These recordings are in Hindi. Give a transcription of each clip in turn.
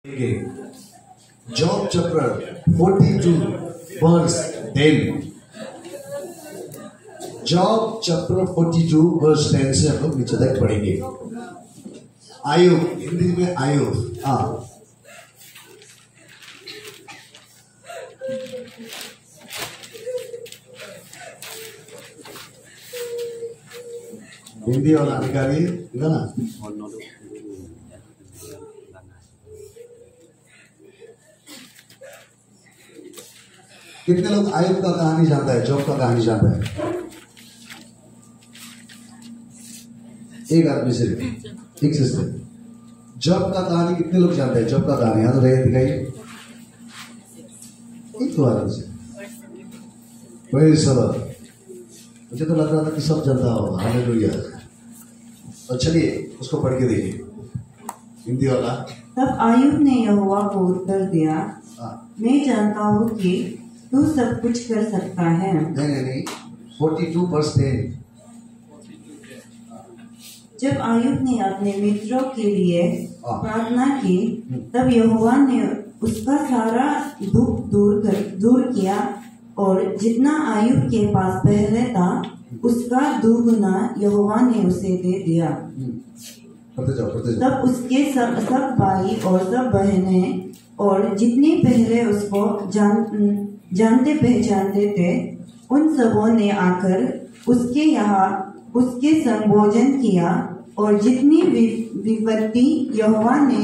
Job chapter 42 verse 10. Job chapter 42 verse 10 से हम लोग नीचे तक पढ़ेंगे. आयुब, हिंदी में आयुब. हिंदी वाला अधिकारी ना. कितने लोग आयुब का कहानी जानता है, जॉब का कहानी जानता है? एक आदमी से, एक सिस्टर. जॉब का कहानी कितने लोग जानते हैं? जॉब का कहानी यहाँ तो रहे दिखाइए. एक तो आदमी से. मुझे तो लग रहा था कि सब जानता होगा. हालेलुया. तो चलिए उसको पढ़ के देखिए. हिंदी वाला. तब आयुब ने यहोवा को उत्तर दिया, मैं जानता हूँ कि तू सब कुछ कर सकता है. नहीं 42 वर्ष 10. जब आयुब ने अपने मित्रों के लिए प्रार्थना की, तब यहोवा ने उसका सारा दुख दूर किया और जितना आयुब के पास पहले था उसका दुगुना यहोवा ने उसे दे दिया. तब उसके सब भाई और सब बहनें और जितने पहले उसको जानते पहचानते थे उन सबों ने आकर उसके यहाँ उसके संग भोजन किया और जितनी विपत्ति यहोवा ने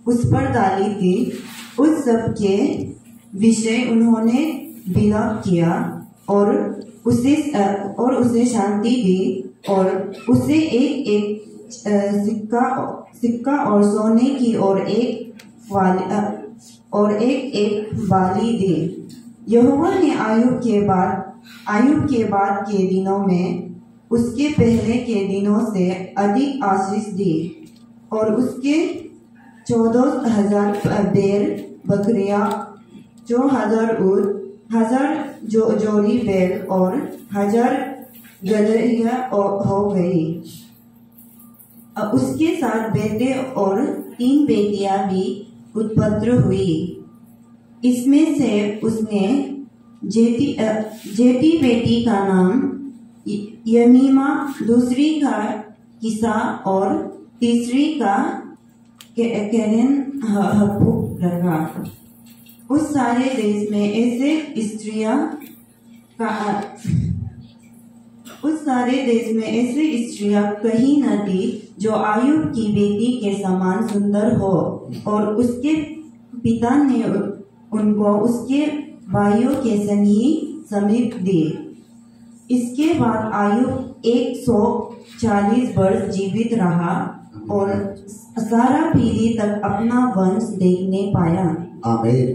उस पर डाली थी उस सब के विषय उन्होंने विलाप किया और उसे शांति दी और उसे एक सिक्का और सोने की और एक बाली दी. यहोवा ने आयुब के बाद के दिनों में उसके पहले के दिनों से अधिक आशीष दी और उसके 14,000 बैल बकरियां, 4,000 ऊँट, 1,000 जोड़ी बैल और 1,000 गदहियां हो गई. उसके 7 बेटे और 3 बेटियां भी उत्पन्न हुई. इसमें से उसने जेठी बेटी का नाम यमीमा, दूसरी का किसा और तीसरी का केरन रखा. उस सारे देश में ऐसे स्त्रियां कहीं न थी जो आयुब की बेटी के समान सुंदर हो और उसके पिता ने उनको उसके भाइयों के संग ही समीप दी. इसके बाद आयुब 140 वर्ष जीवित रहा और सारा पीढ़ी तक अपना वंश देखने पाया. आमीन.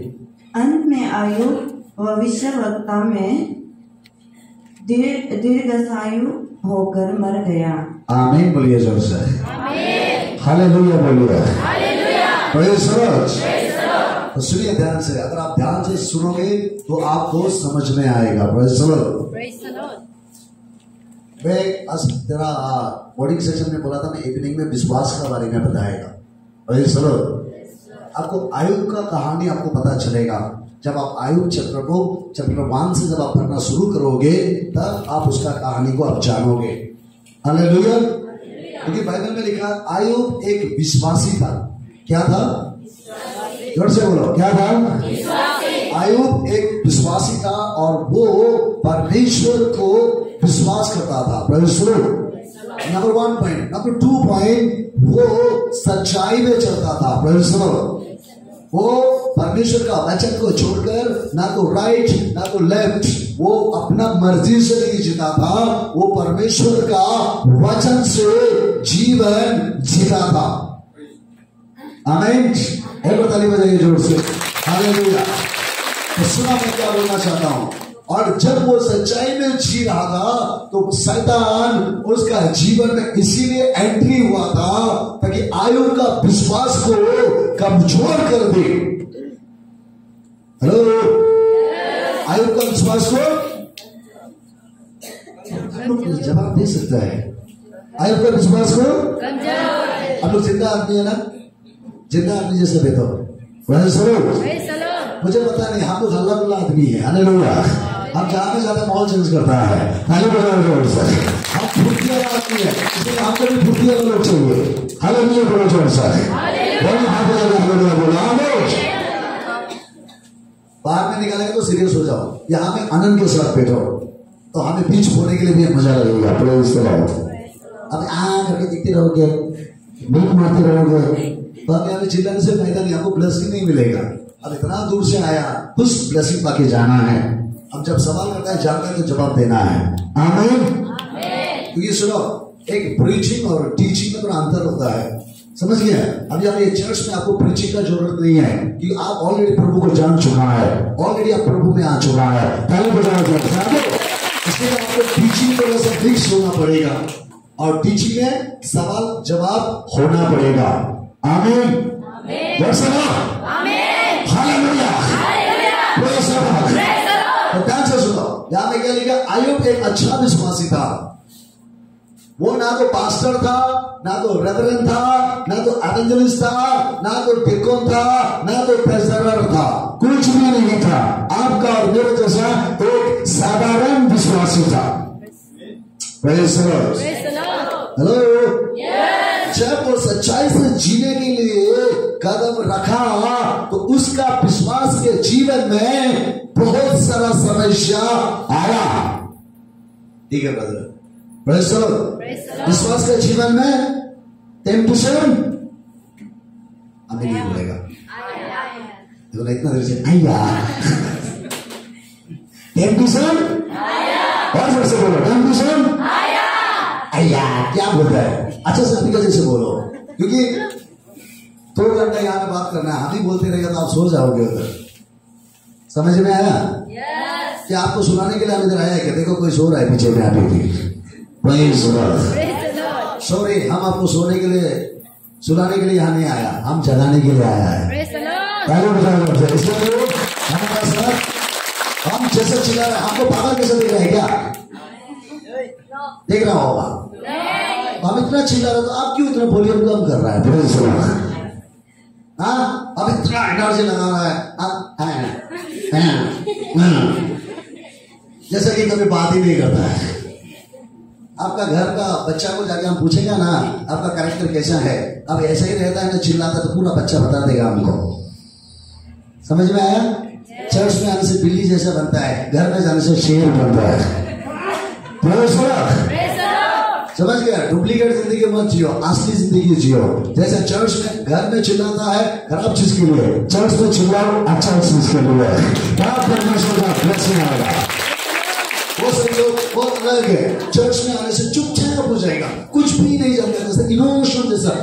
अंत में आयुब भविष्यवक्ता में दीर्घायु होकर मर गया. आमीन. बोलिए जोर से. हालेलुया बोलिए. Praise the Lord. तो सुनिए ध्यान से. अगर आप ध्यान से सुनोगे तो आपको समझ में आएगा. Praise the Lord. मैं आज तेरा मॉर्निंग सेशन में बोला था, मैं इवनिंग में विश्वास के बारे में बताएगा. Praise the Lord. आपको आयुब का कहानी आपको पता चलेगा जब आप आयुब चैप्टर 1 से जब आप पढ़ना शुरू करोगे तब आप उसका कहानी को आप जानोगे. हालेलुया. क्योंकि बाइबल में लिखा आयुब एक विश्वासी था. क्या था? जोर से बोलो. क्या था? आयुब एक विश्वासी था और वो परमेश्वर को विश्वास करता था. Number 1 point. नंबर 2 पॉइंट, वो सच्चाई में चलता था. वो परमेश्वर का वचन को छोड़कर ना तो राइट ना तो लेफ्ट, वो अपना मर्जी से नहीं जीता था. वो परमेश्वर का वचन से जीवन जीता था. आमीन. एक ताली बजाइए जोर से. हालेलुया. तो सुना मैं क्या बोलना चाहता हूं. और जब वो सच्चाई में जी रहा था तो शैतान उसका जीवन में इसीलिए एंट्री हुआ था ताकि आयुब का विश्वास को कमजोर कर दे. हेलो. आयुब का विश्वास को जवाब दे सकता है. आयुब का विश्वास को. आप लोग जिंदा आदमी है ना, जिंदा आदमी जैसे बैठो. मुझे पता नहीं, हम लोग हल्ला गुल्ला आदमी है। हालेलुया। हम जहाँ में जाते माहौल चेंज करता है। हालेलुया। हम फुर्तिया आदमी है, इसलिए हमको भी फुर्तिया लोग चाहिए। हालेलुया बोलो जोर से। बाहर में निकालेंगे तो सीरियस हो जाओ, यहाँ में आनंद के साथ बैठो तो हमें बीच बोलने के लिए भी मजा लगेगा। Praise the Lord. अब करके दिखते रहोगे, भूख मारते रहोगे तो हमें चिल्लाने से फायदा नहीं, हमको ब्लेसिंग नहीं मिलेगा। अब इतना दूर से आया, कुछ ब्लेसिंग पाके जाना है। अब जब सवाल करता है जानना है तो जवाब देना है। आमीन। तो ये सुनो, एक प्रीचिंग और टीचिंग में थोड़ा अंतर होता है, समझ गया? अभी आप ये चर्च में आपको प्रीचिंग का जरूरत नहीं है कि आप ऑलरेडी प्रभु को जान चुका है, ऑलरेडी आप प्रभु में आ चुका है। पहले बताया इसलिए आपको टीचिंग को वैसे फिक्स होना पड़ेगा और टीचिंग में सवाल जवाब होना पड़ेगा। आमीन। तो ध्यान से सुनो, यहां में क्या लिखा? आयुब एक अच्छा विश्वासी था। वो ना तो पास्टर था, ना तो रेवरेंड था, ना तो एवेंजलिस्ट था, ना तो डिकोन था, ना तो प्रेजरर था, कुछ भी नहीं था। आपका और मेरे जैसा एक साधारण विश्वासी था। हेलो। जब वो सच्चाई से जीने के लिए कदम रखा तो उसका विश्वास के जीवन में बहुत सारा समस्या आया। ठीक है ब्रदर, विश्वास के जीवन में टेम्पटेशन हमें नहीं बोलेगा, देखो ना इतना देर से आया टेम्पटेशन, और जोर से बोलो टेम्पटेशन आया। क्या बोल रहा है? अच्छा से अभी जैसे बोलो, क्योंकि 2 घंटा यहाँ पे बात करना है। हम ही बोलते रहेगा तो आप सो जाओगे उधर। समझ में आया? क्या आपको सुनाने के लिए हम इधर आया है कि देखो कोई सो रहा है पीछे में? आप सॉरी, हम आपको सोने के लिए सुनाने के लिए यहाँ नहीं आया, हम जगाने के लिए आया है। हमारे साथ हम जैसे चिल्ला रहे, हमको पागल कैसे दिख रहा है? क्या देख रहा होगा? हम इतना चिल्ला रहे तो आप क्यों इतना वॉल्यूम कम कर रहा है? हाँ, अब इतना एनर्जी लगा रहा है जैसे कि कभी बात ही नहीं करता है। आपका घर का बच्चा को जाके हम पूछेगा ना आपका कैरेक्टर कैसा है, अब ऐसा ही रहता है ना चिल्लाता तो पूरा बच्चा बता देगा हमको। समझ में आया? चर्च में आने से बिल्ली जैसा बनता है, घर में जाने से शेर बनता है। समझ गया? डुप्लीकेट जिंदगी मत जियो, असली जिंदगी जियो। जैसे चर्च में घर में चिल्लाता है खराब चीज के लिए, चर्च में चिल्लाओ अच्छा चीज के लिए, परमेश्वर का ब्लेसिंग आएगा। वो समझो बहुत अलग है। चर्च में आने से चुपचाप हो जाएगा, कुछ भी नहीं जानता, जैसे इमोशन जैसा।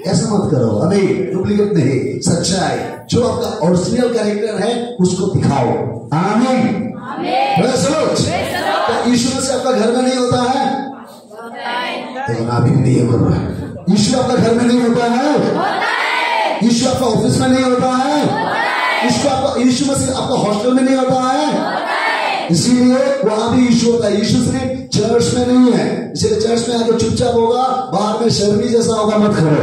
ऐसा मत करो, अभी डुप्लीकेट नहीं, सच्चाई जो आपका ओरिजिनल कैरेक्टर है उसको दिखाओ। आमीन। यीशु से आपका घर में नहीं होता है, लेकिन अभी भी नहीं कर रहा है। यीशु आपका घर में नहीं होता है, यीशु आपका ऑफिस में नहीं होता है, यीशु मसीह आपका हॉस्टल में नहीं होता है, इसीलिए वहां भी यीशु होता है। यीशु सिर्फ चर्च में नहीं है, इसलिए चर्च में आके चुपचाप होगा, बाहर में शर्मी जैसा होगा मत करो,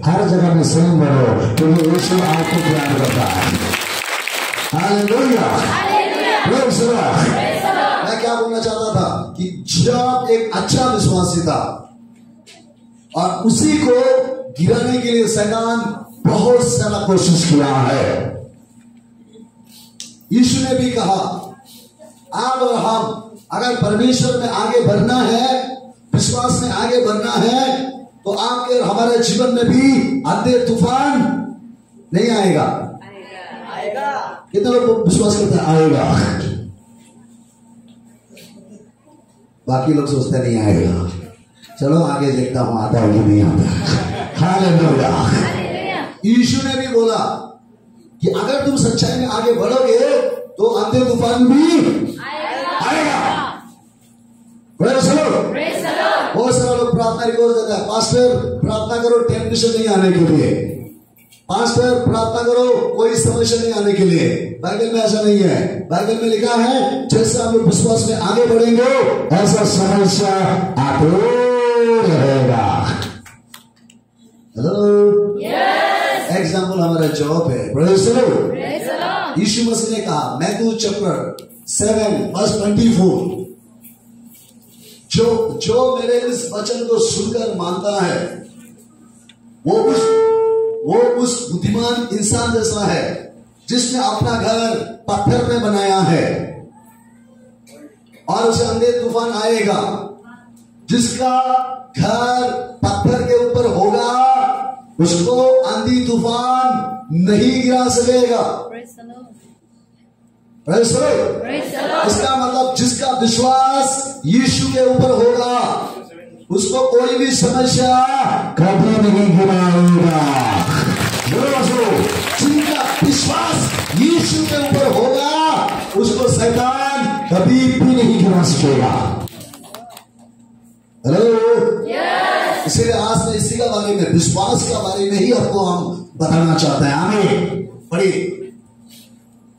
हर जगह में सेम बनो, क्योंकि यीशु आपको प्यार करता है। हालेलुया। मैं क्या बोलना चाहता था कि जब एक अच्छा विश्वासी था और उसी को गिराने के लिए शैतान बहुत सारा कोशिश किया है। यीशु ने भी कहा आप और हम अगर परमेश्वर में आगे बढ़ना है, विश्वास में आगे बढ़ना है, तो आपके हमारे जीवन में भी अंधेर तूफान नहीं आएगा। कितने लोग विश्वास करते हैं आएगा? बाकी लोग सोचते नहीं आएगा। चलो आगे देखता हूं आता है कि नहीं आता। हालेलुया। यीशु ने भी बोला कि अगर तुम सच्चाई में आगे बढ़ोगे तो अंधेर तूफान भी आएगा। बहुत सारे लोग प्रार्थना रिक्वेस्ट देता है, पास्टर प्रार्थना करो टेम्पटेशन नहीं आने के लिए, पास्टर प्रार्थना करो कोई समस्या नहीं आने के लिए। बाइबल में ऐसा नहीं है। बाइबल में लिखा है जैसे हम लोग विश्वास में आगे बढ़ेंगे ऐसा समस्या आते रहेगा। हेलो, एग्जाम्पल हमारा जॉब है। Praise the lord. Yeshu Masih ने कहा मैथ्यू चैप्टर 7 वर्स 24, जो मेरे इस वचन को सुनकर मानता है वो उस बुद्धिमान इंसान जैसा है जिसने अपना घर पत्थर में बनाया है, और उसे अंधेर तूफान आएगा। जिसका घर पत्थर के ऊपर होगा उसको आंधी तूफान नहीं गिरा सकेगा। इसका मतलब जिसका विश्वास यीशु के ऊपर होगा उसको कोई भी समस्या कभी नहीं गिराएगा। जिनका विश्वास यीशु के ऊपर होगा उसको शैतान कभी भी नहीं गिरा सकेगा। हेलो, इसलिए आज मैं इसी का बारे में, विश्वास का बारे में ही आपको हम बताना चाहते हैं। आमीन। पढ़िए।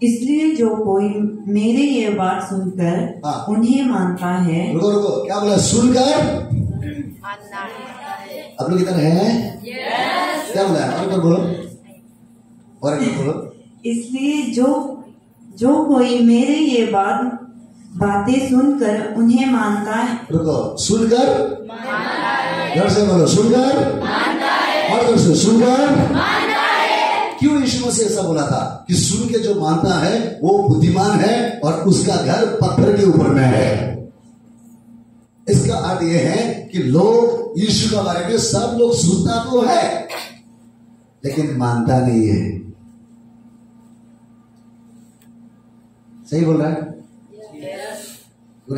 इसलिए जो कोई मेरे ये बात सुनकर उन्हें मानता है। रुको रुको, क्या बोला? सुनकर आप लोग इधर हैं? क्या बोला? और एक बार बोलो, और एक बार बोलो। इसलिए जो कोई मेरे ये बातें सुनकर उन्हें मानता है। रुको, सुनकर, घर से बोलो, सुनकर, और घर से सुनकर। क्यों यीशु मसीह ऐसा बोला था कि सुन के जो मानता है वो बुद्धिमान है और उसका घर पत्थर के ऊपर में है? इसका अर्थ यह है कि लोग यीशु के बारे में सब लोग सुनता तो है लेकिन मानता नहीं है। सही बोल रहा है?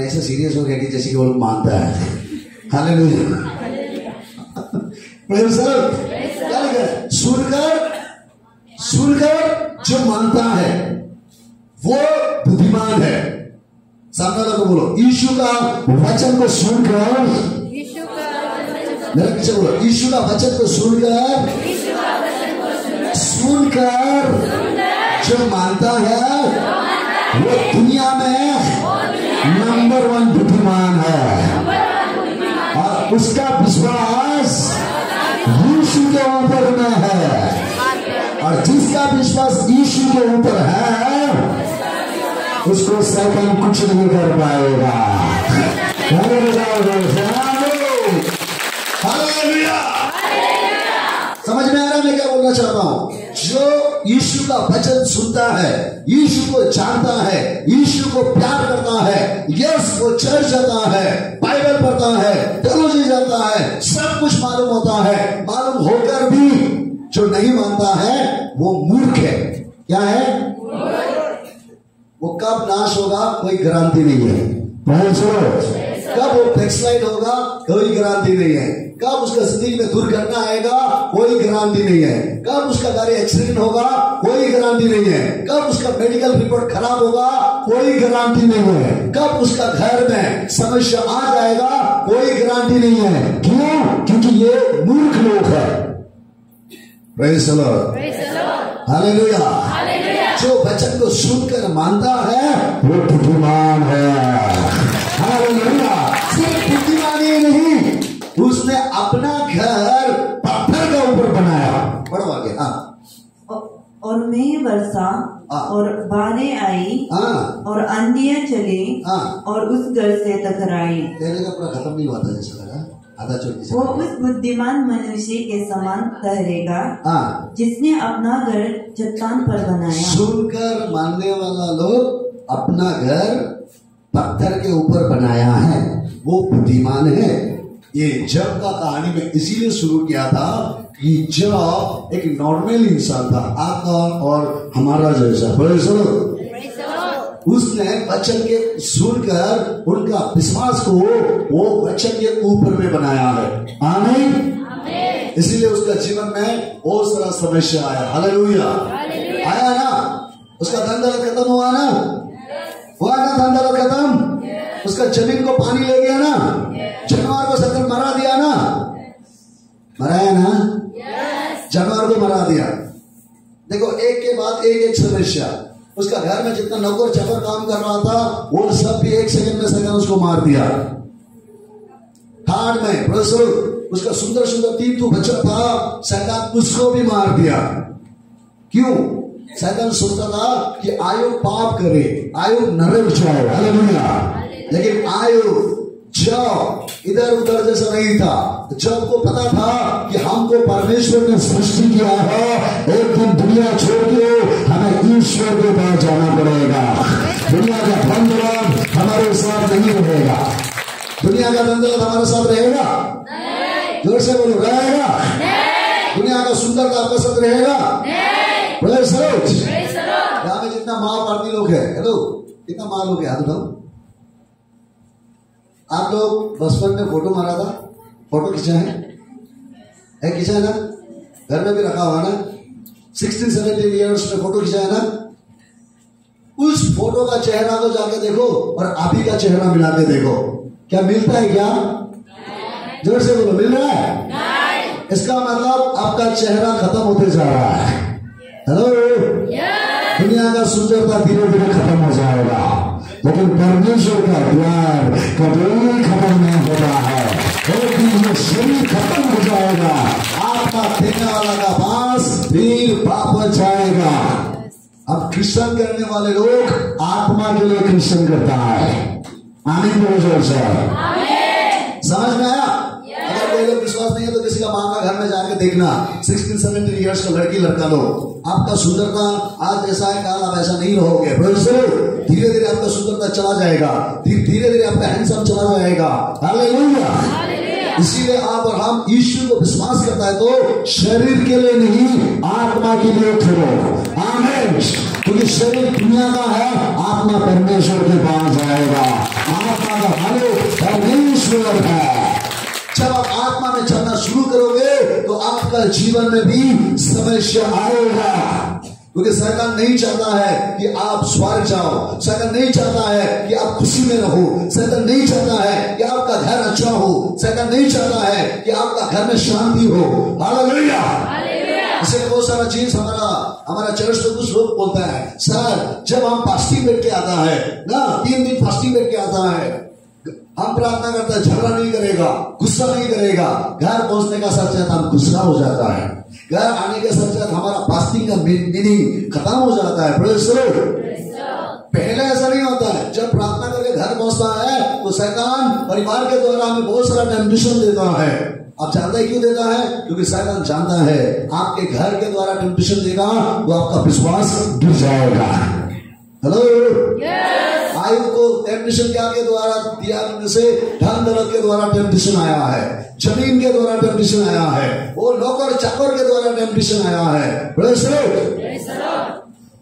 ऐसा सीरियस हो गया कि जैसे कि वो लोग मानता है। हालेलुया। क्या लिखा है? सुनकर जो मानता है वो बुद्धिमान है। सामने वालों को बोलो, यीशु का वचन को सुनकर, मेरे पीछे बोलो, यीशु का वचन को सुनकर जो मानता है वो दुनिया में नंबर 1 बुद्धिमान है, और उसका विश्वास यीशु के ऊपर में है। और जिसका विश्वास यीशु के ऊपर है उसको शैतान कुछ नहीं कर पाएगा। समझ में आ रहा है मैं क्या बोलना चाहता हूं? जो यीशु का वचन सुनता है, यीशु को जानता है, यीशु को प्यार करता है, यस वो चर्च जाता है, बाइबल पढ़ता है, थियोलॉजी जाता है, सब कुछ मालूम होता है, मालूम होकर भी जो नहीं मानता है वो मूर्ख है। क्या है? वो कब नाश होगा कोई गारंटी नहीं है। कब वो बैकस्लाइड होगा कोई गारंटी नहीं है। कब उसका जिंदगी में दुर्घटना आएगा कोई गारंटी नहीं है। कब उसका गाड़ी एक्सीडेंट होगा कोई गारंटी नहीं है। कब उसका मेडिकल रिपोर्ट खराब होगा कोई गारंटी नहीं है। कब उसका घर में समस्या आ जाएगा कोई गारंटी नहीं है। क्यों? क्योंकि ये मूर्ख लोग है। Praise the Lord, hallelujah. जो वचन को सुनकर मानता है वो बुद्धिमान है। हालेलुया। सिर्फ बुद्धिमान ही नहीं, उसने अपना घर पत्थर का ऊपर बनाया। पढ़ो आगे। और मैं वर्षा और बाढ़ें आई और आंधियां चली और उस घर से टकराई। पहले का पूरा खत्म नहीं हुआ था जैसा लगा, आधा चोटी से। वो उस बुद्धिमान मनुष्य के समान ठहरेगा जिसने अपना घर चट्टान पर बनाया। सुनकर मानने वाला लोग अपना घर पत्थर के ऊपर बनाया है, वो बुद्धिमान है। ये जब का कहानी में इसीलिए शुरू किया था कि जब एक नॉर्मल इंसान था आपका और हमारा जैसा, उसने वचन के सुनकर उनका विश्वास को वो वचन के ऊपर में बनाया है। आमीन। इसीलिए उसका जीवन में बहुत सारा समस्या आया। हालेलुया। आया ना? उसका धन दौलत खत्म हुआ ना? हुआ ना धन दौलत खत्म? उसका जमीन को पानी ले गया ना? जानवर को सत्तर मरा दिया ना? मराया ना? जानवर को मरा दिया। देखो एक के बाद एक समस्या। उसका घर में जितना नौकर चाकर काम कर रहा था वो सब भी एक सेकंड में उसको मार दिया। हार्ड में उसका सुंदर सुंदर 3 तो बच्चा था, शैतान उसको भी मार दिया। क्यों? शैतान सोचता था कि आयु पाप करे, आयु नरक जाए। हालेलुया। लेकिन आयु जब इधर उधर जैसा नहीं था, जब को पता था कि हमको परमेश्वर ने सृष्टि किया है, एक दिन दुनिया छोड़ के हमें ईश्वर के पास जाना पड़ेगा। दुनिया का धन दौलत हमारे साथ नहीं रहेगा। दुनिया का धन दौलत हमारे साथ रहेगा? जोर से बोलो, रहेगा? दुनिया का सुंदरता आपके साथ रहेगा? यहाँ में जितना माँ पार्टी लोग है, हेलो, कितना माँ लोग है हाथ उठाओ। आप लोग बचपन में फोटो मारा था, फोटो खींचा है खींचा है ना? घर में भी रखा हुआ ना? 16-17 इयर्स में फोटो खींचा है ना? उस फोटो का चेहरा को जाके देखो और अभी का चेहरा मिला के देखो, क्या मिलता है? क्या? जोर से बोलो, मिल रहा है? इसका मतलब आपका चेहरा खत्म होते जा रहा है। हेलो, दुनिया का सुंदरता धीरे धीरे खत्म हो जाएगा, लेकिन परमेश्वर का प्यार कभी खत्म नहीं होता है। एक दिन ये शरीर खत्म हो जाएगा, आत्मा देने वाला का पास फिर वापस जाएगा। अब क्रिश्चियन करने वाले लोग आत्मा के लिए क्रिश्चियन करता है। आमीन बोलो जोर से। समझ में आया? अगर कोई लोग विश्वास नहीं है तो किसी का माँ का घर में जाके देखना, 16-17 इयर्स का लड़की लड़का लोग, आपका सुंदरता आज ऐसा है, कल आप ऐसा नहीं रहोगे। धीरे धीरे आपका सुंदरता चला जाएगा, धीरे धीरे आपका हैंडसम चला जाएगा। हालेलुया। इसीलिए आप और हम ईश्वर को विश्वास करता है तो शरीर के लिए नहीं, आत्मा के लिए करो। आमीन। क्योंकि शरीर दुनिया का है, आत्मा परमेश्वर के पास जाएगा। आत्मा का मालिक परमेश्वर है। जब आप आत्मा में चलना शुरू करोगे तो आपका जीवन में भी समस्या आएगा, क्योंकि शैतान नहीं चाहता है कि आप स्वर्ग जाओ, शैतान नहीं चाहता है कि आप खुशी में रहो, शैतान नहीं चाहता है कि आपका घर अच्छा हो, शैतान नहीं चाहता है कि आपका घर में शांति हो। हालेलुया। इसलिए बहुत सारा चीज हमारा चर्च तो कुछ लोग बोलता है, सर जब हम फास्टिंग बैठ के आता है ना, 3 दिन फास्टिंग बैठ के आता है, हम प्रार्थना करते हैं, झगड़ा नहीं करेगा, गुस्सा नहीं करेगा, घर पहुंचने का साथ हम गुस्सा हो जाता है, घर आने के साथ हमारा फास्टिंग का मीनिंग खत्म हो जाता है। पहले ऐसा नहीं होता है। जब प्रार्थना करके घर पहुंचता है तो शैतान परिवार के द्वारा हमें बहुत सारा टेम्पटेशन देता है। आप जानते हैं क्यों देता है? क्योंकि शैतान जानता है आपके घर के द्वारा टेम्पटेशन देगा तो आपका विश्वास गिर जाएगा। हेलो, आयु को टेम्पटेशन क्या के द्वारा दिया? से धन दौलत के द्वारा टेम्पटेशन आया है, जमीन के द्वारा टेम्पटेशन आया है, वो नौकर चाकर के द्वारा टेम्पटेशन आया है।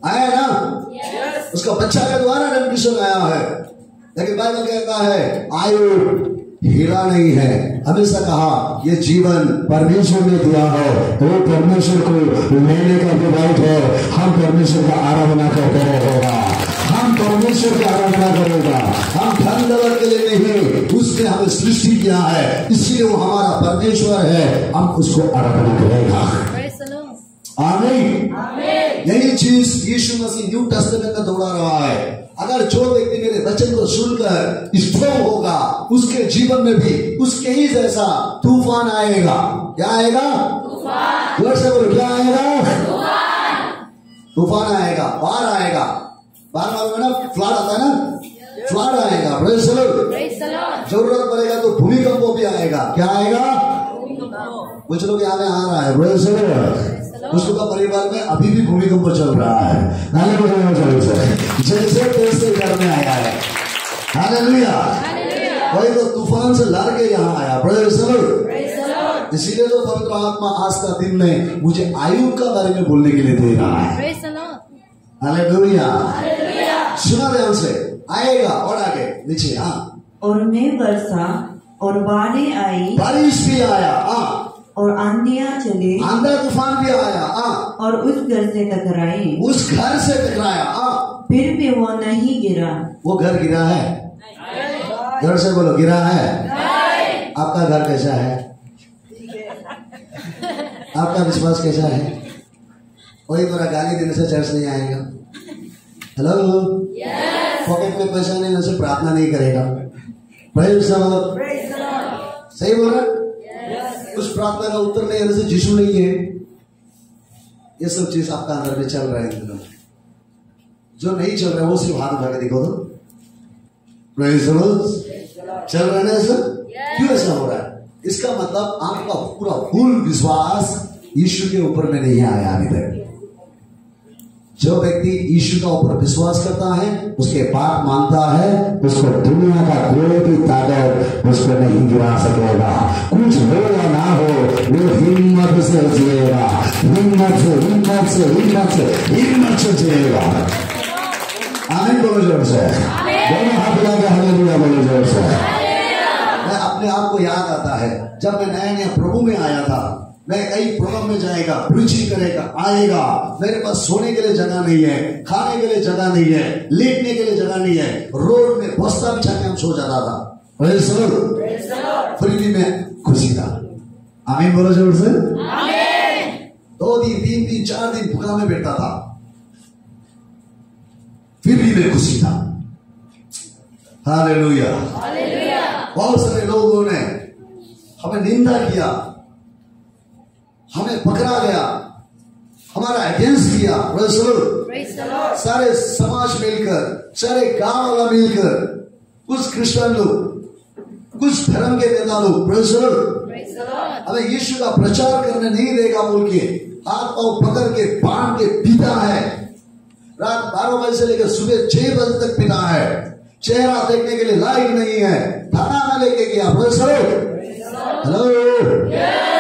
आया ना? उसका बच्चा के द्वारा टेम्पटेशन आया है। लेकिन बाइबल कहता है आयु हीरा नहीं है। हमेशा कहा ये जीवन परमेश्वर ने दिया है, वो परमेश्वर को लेने का जो राइट है, हम परमेश्वर का आराधना करते रहेगा, हम परमेश्वर की आराधना करेगा। हम धन दौलत के लिए नहीं, उसने हमें सृष्टि किया है, इसलिए वो हमारा परमेश्वर है, हम उसको आराधना करेगा। आमीन। यही चीज यीशु मसीह न्यू टेस्टामेंट में दोहरा रहा है। अगर जो व्यक्ति मेरे वचन को सुनकर स्ट्रॉन्ग होगा, उसके जीवन में भी उसके ही जैसा तूफान आएगा। क्या आएगा? तूफान। जोर से बोलो, क्या आएगा? तूफान आएगा, बाढ़ आएगा। बाढ़ मालूम है ना? फ्लड आता है ना? फ्लड आएगा। Praise the Lord. जरूरत पड़ेगा तो भूमिकंप भी आएगा। क्या आएगा? कुछ लोग यहाँ में आ रहा है। Praise the Lord. उसको का परिवार में अभी भी भूमिकंप चल रहा है। जैसे तैसे घर में आया है। हालेलुया। वही तो तूफान से लड़ के यहाँ आया। Praise the Lord. इसीलिए तो पवित्र आत्मा आज का दिन में मुझे आयु का बारे में बोलने के लिए दे रहा है। हालेलुया। सुना ध्यान से, आएगा। और आगे नीचे। हाँ। और में वर्षा और बाढ़ें आई, बारिश भी आया। हाँ। और आंधियां चले, आंधा तूफान भी आया। और उस घर से टकराए, उस घर से टकराया। फिर भी वो नहीं गिरा। वो घर गिरा है? घर से बोलो, गिरा है? आपका घर कैसा है? आपका विश्वास कैसा है? कोई थोड़ा गाली देने से चर्च नहीं आएगा। हेलो, पॉकेट में पैसा नहीं उनसे प्रार्थना नहीं करेगा। Praise the Lord. सही बोल रहा? कुछ प्रार्थना का उत्तर नहीं आने से यीशु नहीं है। ये सब चीज आपका अंदर में चल रहा है इन दिनों। जो नहीं चल रहा है वो सिर्फ हाथ उठा के दिखो तो। Praise the Lord. चल रहा है ना ऐसा? क्यों ऐसा हो रहा है? इसका मतलब आपका पूरा फुल विश्वास यीशु के ऊपर में नहीं आया अभी तक। जो व्यक्ति यीशु का ऊपर विश्वास करता है, उसके बात मानता है, उसको दुनिया का कोई भी ताकत उसको नहीं गिरा सकेगा। कुछ हो या ना हो, वो हिम्मत से जिएगा, हिम्मत से हिम्मत से हिम्मत से हिम्मत से जिएगा। आमीन बोलो जोर से। दोनों हाथ मिला के हालेलुया बोलो जोर से। मैं अपने आप को याद आता है जब मैं नया नया प्रभु में आया था। मैं कई प्रोग्राम में जाएगा, प्रीचिंग करेगा, आएगा, मेरे पास सोने के लिए जगह नहीं है, खाने के लिए जगह नहीं है, लेटने के लिए जगह नहीं है, रोड में बस्ता बिछा के हम सो जाता था। फिर भी मैं खुशी था। आमीन बोलो जोर से। 2 दिन 3 दिन 4 दिन भूखा में बैठा था, फिर भी मैं खुशी था। हालेलुया। बहुत सारे लोगों ने हमें निंदा किया, हमें पकड़ा गया, हमारा अगेंस्ट किया। सारे समाज मिलकर, सारे गांव वाला मिलकर, कुछ क्रिश्चियन लोग, कुछ धर्म के नेता लोग हमें यीशु का प्रचार करने नहीं देगा बोल के हाथ पांव पकड़ के बांध के पीटा है। रात 12 बजे से लेकर सुबह 6 बजे तक पीटा है। चेहरा देखने के लिए लायक नहीं है, थाना में लेके गया। हेलो,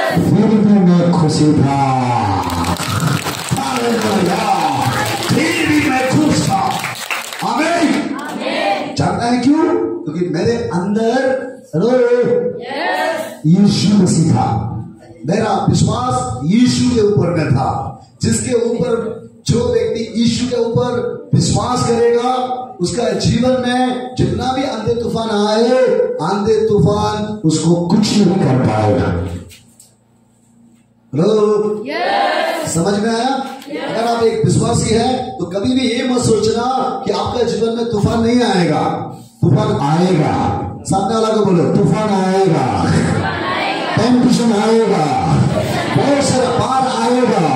फिर भी मैं खुशी था। फिर भी मैं खुश था। आमीन। जानता है क्यों? क्योंकि मेरे अंदर यीशु मसीह था। मेरा विश्वास यीशु के ऊपर में था। जिसके ऊपर जो व्यक्ति यीशु के ऊपर विश्वास करेगा, उसका जीवन में जितना भी आंधी तूफान आए, आंधी तूफान उसको कुछ नहीं कर पाएगा। समझ में आया? अगर आप एक विश्वासी है तो कभी भी ये मत सोचना कि आपका जीवन में तूफान नहीं आएगा। तूफान आएगा। सामने वाला को बोलो, तूफान आएगा, टेंशन आएगा, बहुत सारा बाढ़ आएगा,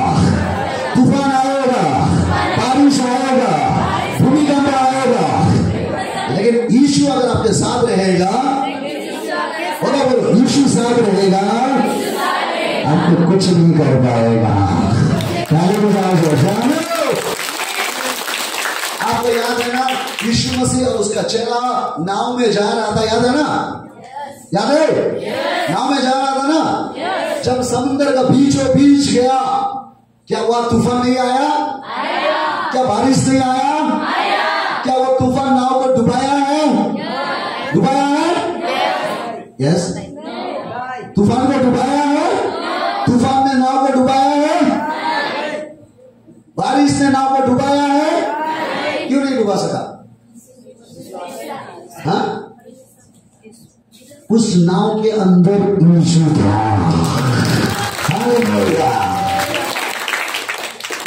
तूफान आएगा, बारिश आएगा, भूमिकंप आएगा। लेकिन यीशु अगर आपके साथ रहेगा, बोलो यीशु साथ रहेगा, आपको कुछ नहीं कर पाएगा। आपको याद है ना, यीशु मसीह और उसका चेला नाव में जा रहा था, याद है ना? याद है? नाव में जा रहा था ना? जब समुद्र का बीचों बीच गया, क्या वह तूफान नहीं आया? क्या बारिश नहीं आया? क्या वो तूफान नाव को डुबाया है? डुबाया है? यस। तूफान को डुबाया है? तूफान ने नाव को डुबाया है? बारिश ने नाव को डुबाया है? क्यों नहीं डुबा सका? हाँ? उस नाव के अंदर यीशु था। हालेलुया।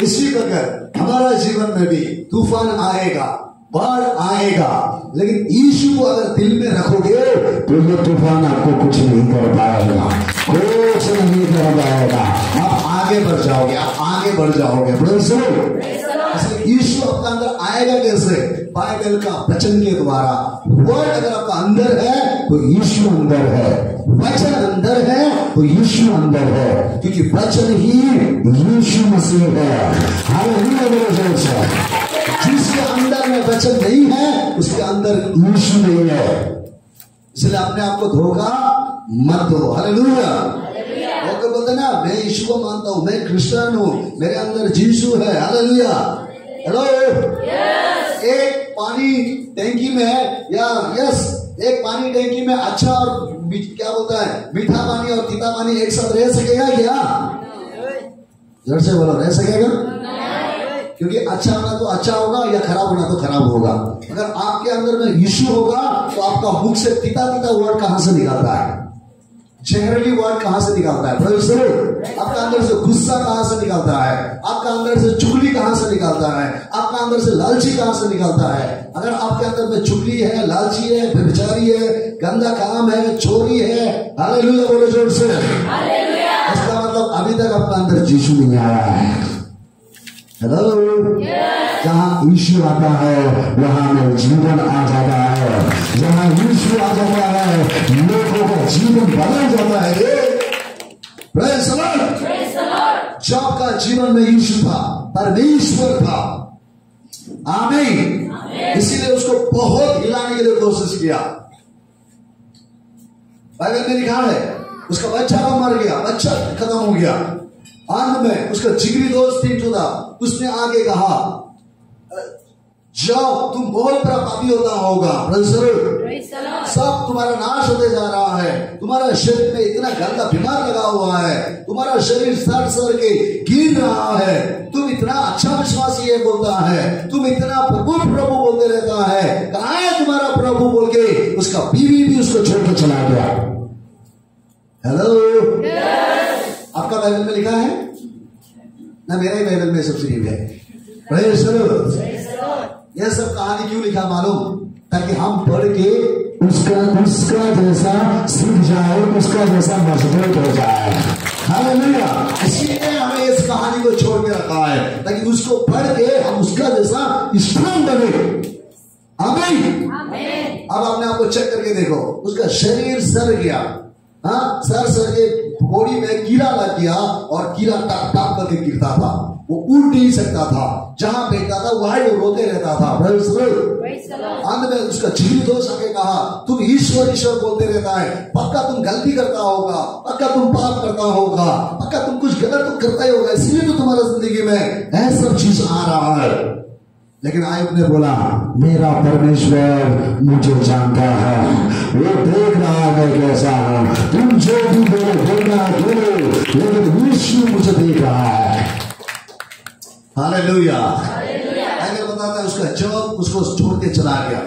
इसी प्रकार हमारा जीवन में भी तूफान आएगा, बाढ़ आएगा, लेकिन यीशु को अगर दिल में रखोगे तो ये तूफान आपको कुछ नहीं कर पाएगा, कुछ नहीं कर पाएगा। आप आगे बढ़ जाओगे, आप आगे बढ़ जाओगे। यीशु आपका अंदर आएगा कैसे? बाइबल का वचन के द्वारा। वर्ड अगर आपका अंदर है तो यीशु अंदर है, वचन अंदर है तो यीशु अंदर है, क्योंकि वचन ही यीशु मसीह है। हालेलुया। जिसके अंदर में वचन नहीं है उसके अंदर यीशु नहीं है। इसलिए अपने आप को धोखा मत दो। हालेलुया। और बोलते ना, मैं यीशु को मानता हूं, मैं क्रिश्चियन हूं, मेरे अंदर यीशु है। हालेलुया। हेलो, एक पानी टैंकी में है या यस, एक पानी टैंकी में अच्छा और क्या बोलता है, मीठा पानी और तीता पानी एक साथ रह सकेगा क्या? जड़ से बोलो, रह सकेगा? क्योंकि अच्छा होना तो अच्छा होगा या खराब होना तो खराब होगा। अगर आपके अंदर में यीशु होगा तो आपका मुख से तीता तीता वर्ड कहां से निकलता है? जहरीली वर्ड कहां से निकलता है? Praise the Lord. आपका अंदर से गुस्सा कहां से निकलता है? आपका अंदर से चुगली कहां से निकलता है? आपका अंदर से लालची कहां से निकलता है? अगर आपके अंदर में चुगली है, लालची है, व्यभिचारी है, गंदा काम है, चोरी है, हालेलुया बोलो जोर से, हालेलुया। इसका मतलब अभी तक आपका अंदर यीशु नहीं आया है। हेलो, जहां यीशु आता है वहां में जीवन आ जाता है। जहां यीशु आ जाता है लोगों का जीवन बदल जाता है। Praise the Lord. जॉब का जीवन में यीशु था, परमेश्वर था, आमीन। इसीलिए उसको बहुत हिलाने के लिए कोशिश किया। बाइबल में लिखा है उसका बच्चा मर गया, बच्चा खत्म हो गया। अंत में उसका जिगरी दोस्त तीन था, उसने आगे कहा जाओ तुम बहुत बड़ा पापी होता होगा, सब तुम्हारा नाश होते जा रहा है, तुम्हारा शरीर में इतना गंदा बीमार लगा हुआ है, तुम्हारा शरीर सर सर के गिर रहा है, तुम इतना अच्छा विश्वासी है बोलता है, तुम इतना प्रभु प्रभु बोलते रहता है, कहाँ है तुम्हारा प्रभु बोल के उसका बीवी भी उसको छोड़कर चला गया। हेलो, आपका बाइबल में लिखा है ना? मेरा ही बाइबल में सबसे लिखा है। Praise the Lord. यह सब कहानी क्यों लिखा मालूम? ताकि हम पढ़ के उसका जैसा सीख जाए, उसका जैसा मजबूत हो जाए। हालेलुया। इसीलिए हमें इस कहानी को छोड़ के रखा है ताकि उसको पढ़ के हम उसका जैसा स्ट्रांग बने। आमीन। अब आपने आपको चेक करके देखो, उसका शरीर सड़ गया, हाँ, सर के बॉडी में कीड़ा लग गया और कीड़ा टाप टाप करके गिरता था, वो उठ नहीं सकता था, जहां बैठता था वहां वो रोते रहता था। अंत में उसका जिगरी दोस्त आके कहा तुम ईश्वर ईश्वर बोलते रहता है, पक्का तुम गलती करता होगा, पक्का तुम पाप करता होगा, पक्का तुम कुछ गलत तो करता ही होगा, इसलिए तो तुम्हारा जिंदगी में ऐसा सब चीज आ रहा है। लेकिन आयुब ने बोला मेरा परमेश्वर मुझे जानता है, वो देख रहा है कैसा है, तुम जो भी बोलना बोलो, लेकिन यीशु मुझे देख रहा है। हालेलुया। बाइबल बताता है उसका जॉब उसको छोड़ के चला गया,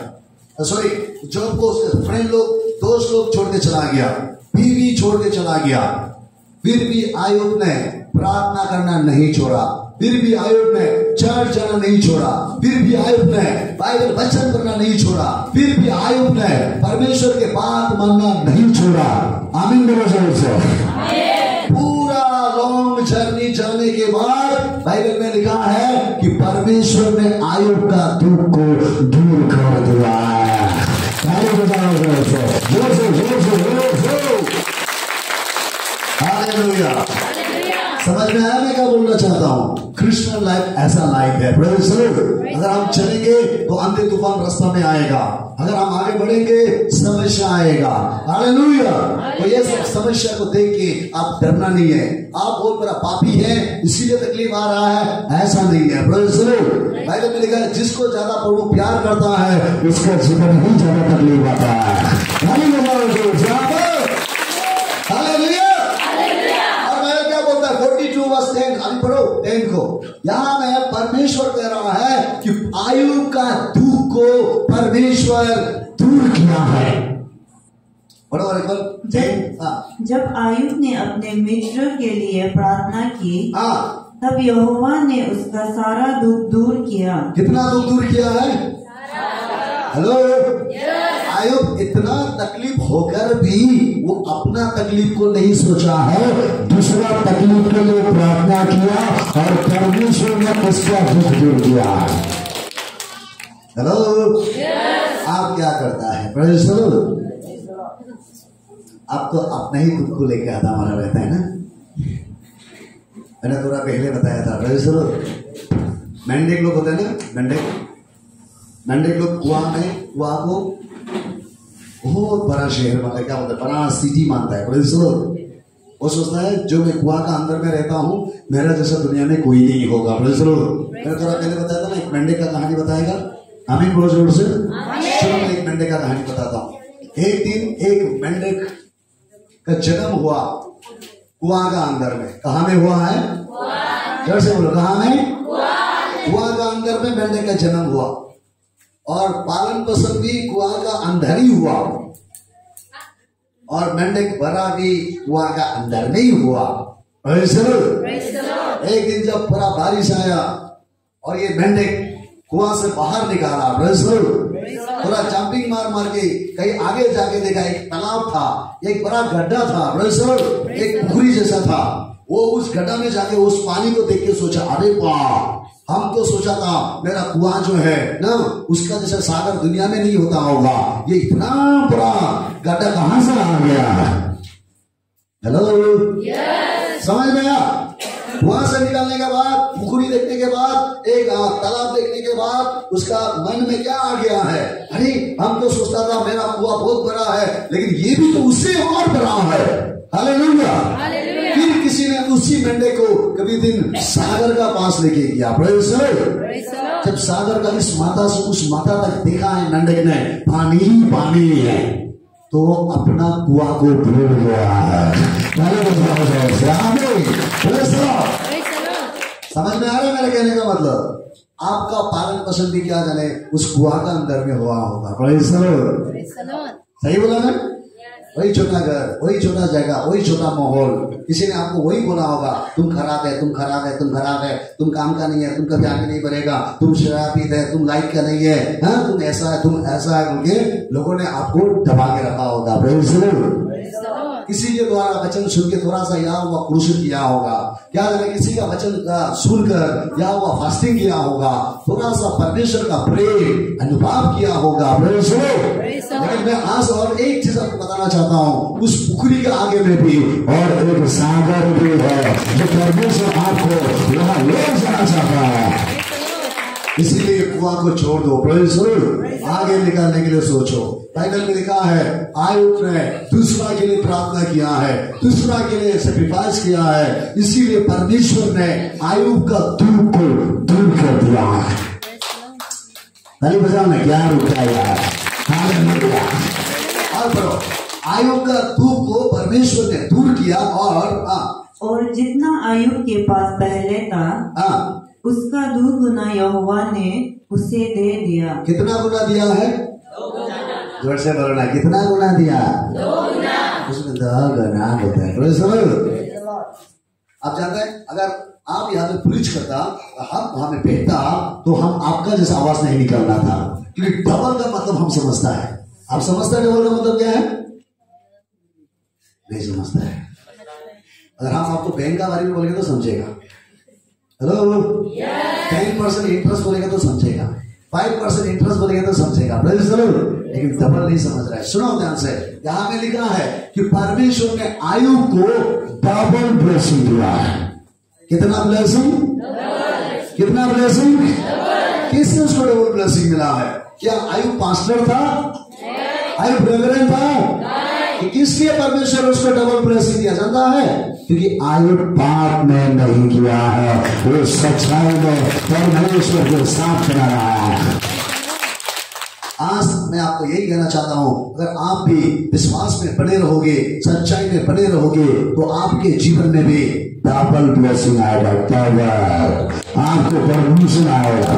सॉरी जॉब को उसके फ्रेंड लोग दोस्त लोग छोड़ के चला गया, बीवी छोड़ के चला गया। फिर भी आयुब ने प्रार्थना करना नहीं छोड़ा, फिर भी आयुब ने चर्च जाना नहीं छोड़ा, फिर भी आयुब ने बाइबल वचन पढ़ना नहीं छोड़ा, फिर भी आयुब ने परमेश्वर के बात मानना नहीं छोड़ा। आमीन बोलो जोर से। पूरा लॉन्ग जर्नी जाने के बाद बाइबल में लिखा है कि परमेश्वर ने आयुब का दुख को दूर कर दिया है। हालेलुया। समझ में आया मैं क्या बोलना चाहता हूँ? क्रिश्चियन लाइफ ऐसा लाइफ है। अगर हम चलेंगे तो अंधे तूफान रास्ता में आएगा, अगर हम आगे बढ़ेंगे समस्या आएगा। हालेलुया। तो ये सब समस्या को देख के आप डरना नहीं है, आप बहुत बड़ा पापी हैं इसीलिए तकलीफ आ रहा है, ऐसा नहीं है। बाइबल में लिखा है जिसको ज्यादा प्रभु प्यार करता है उसका जीवन ही ज्यादा तकलीफ आता है। अभी पढ़ो 10 को, यहां में परमेश्वर कह रहा है कि आयुब का दुख को परमेश्वर दूर किया है। पढ़ो और एक बार। जब आयुब ने अपने मित्र के लिए प्रार्थना की, तब यहोवा ने उसका सारा दुख दूर किया। कितना दुख दूर किया है? हेलो, आयुब इतना तकलीफ होकर भी वो अपना तकलीफ को नहीं सोचा है, दूसरा तकलीफ के लिए प्रार्थना किया और परमेश्वर ने उसका दुख दूर किया। हेलो, आप क्या करता है? Praise the Lord. आप तो अपने ही दुख को लेकर आता हमारा रहता है ना। मैंने थोड़ा पहले बताया था, प्रेज़ द लॉर्ड। मेंढक लोग होते हैं ना, मेंढक लोग कुआं को बहुत बड़ा शहर मानता है, क्या बोलता है, बड़ा सिटी मानता है। वो सोचता है जो मैं कुआं का अंदर में रहता हूँ मेरा जैसा दुनिया में कोई नहीं होगा। मैंने थोड़ा पहले बताया था ना, एक मेंढक का कहानी बताएगा। आमीन बोलो जोर से। चलो मैं एक मेंढक का कहानी बताता हूँ। एक दिन एक मेंढक का जन्म हुआ कुआं का अंदर में। कहाँ में हुआ है? जोर से बोलो, कहाँ में? कुआं का अंदर में मेंढक का जन्म हुआ और पालन पोषण भी कुआं का अंदर ही हुआ। और मेंढक भरा भी कुआं का अंदर नहीं हुआ। Praise the Lord। एक दिन जब पूरा बारिश आया और ये मेंढक कुआं से बाहर निकाला, Praise the Lord, पूरा जंपिंग मार मार के कहीं आगे जाके देखा एक तालाब था, एक बड़ा गड्ढा था, Praise the Lord, एक पुखरी जैसा था। वो उस गड्ढा में जाके उस पानी को देख के सोचा, अरे वाह, हम तो सोचा था मेरा कुआं जो है ना उसका जैसा सागर दुनिया में नहीं होता होगा, ये इतना बड़ा गड्ढा कहां से आ गया है। हेलो, समझ में आया? कुआं से निकलने के बाद, पुखरी देखने के बाद, एक तालाब देखने के बाद उसका मन में क्या आ गया है, अरे हम तो सोचता था मेरा कुआं बहुत बड़ा है, लेकिन ये भी तो उससे और बड़ा है। हालेलुया। फिर किसी ने उसी मेंढे को कभी दिन सागर का पास लेके गया। Praise the Lord. जब सागर का इस माता से उस माता तक देखा है मेंढक ने पानी ही पानी है, तो अपना कुआं को भूल गया है। समझ में आ रहा है मेरे कहने का मतलब? आपका पालन पोषण भी क्या जाने उस कुआं का अंदर में हुआ होगा। Praise the Lord. सही बोला ना? वही छोटा घर, वही छोटा जगह, वही छोटा माहौल, किसी ने आपको वही बोला होगा, तुम खराब है, तुम खराब है, तुम खराब है, तुम काम का नहीं है, तुम कभी आगे नहीं बढ़ेगा, तुम शराबी है, तुम लाइक का नहीं है, हाँ तुम ऐसा है, तुम ऐसा है, क्योंकि लोगों ने आपको दबा के रखा होगा। किसी के द्वारा वचन सुन के थोड़ा सा या हुआ क्रूसित किया होगा, क्या जाने किसी का वचन सुनकर या हुआ फास्टिंग किया होगा, थोड़ा सा परमेश्वर का प्रेम अनुभव किया होगा। लेकिन मैं आज और एक चीज आपको बताना चाहता हूँ, उस पुखरी के आगे में भी और एक सागर भी है जो परमेश्वर आपको यहाँ ले जाना चाहता है। इसीलिए कुआं को छोड़ दो, आगे निकालने के लिए सोचो। बाइबल में लिखा है आयुब ने दूसरा के लिए प्रार्थना किया है, दूसरा के लिए सैक्रिफाइस किया है, इसीलिए परमेश्वर ने आयुब का दुख को दूर कर दिया है। ताली बजाओ ना, क्या रुका यार। और आयुब का दुख को परमेश्वर ने दूर किया और जितना आयुब के पास पहले था उसका 2 गुना यहोवा ने उसे दे दिया। कितना गुना दिया है? 2 गुना। जोर से बोलना, कितना गुना दिया? 2 गुना। उसमें 2 गुना होता है। आप जानते हैं, अगर आप यहाँ पे प्रीच करता, हम वहां में बैठता, तो हम आपका जैसा आवाज नहीं निकलना था, क्योंकि डबल का मतलब हम समझता है। आप समझते हैं डबल का मतलब क्या है? नहीं समझता है। अगर हम आपको बैंक का बारे में बोलेंगे तो समझेगा। हेलो, 10% इंटरेस्ट बोलेगा तो समझेगा, 5% इंटरेस्ट बोलेगा तो समझेगा। लेकिन डबल नहीं समझ रहा है। सुनो ध्यान से, यहाँ में लिखा है कि परमेश्वर ने आयुब को डबल ब्लेसिंग दिया है। कितना ब्लेसिंग? कितना ब्लेसिंग? किसने उसको डबल ब्लेसिंग मिला है? क्या आयुब पास्टर था? आयुब रेवरेंड था? किस लिए परमेश्वर उसको डबल ब्लेसिंग दिया जानता है? क्योंकि आयुब पाप में नहीं किया है, वो सच्चाई में परमेश्वर के साथ चला रहा है। आज मैं आपको यही कहना चाहता हूं, अगर आप भी विश्वास में बने रहोगे, सच्चाई में बने रहोगे, तो आपके जीवन में भी डबल ब्लेसिंग आएगा। डबल आपको परमेश्वर आएगा।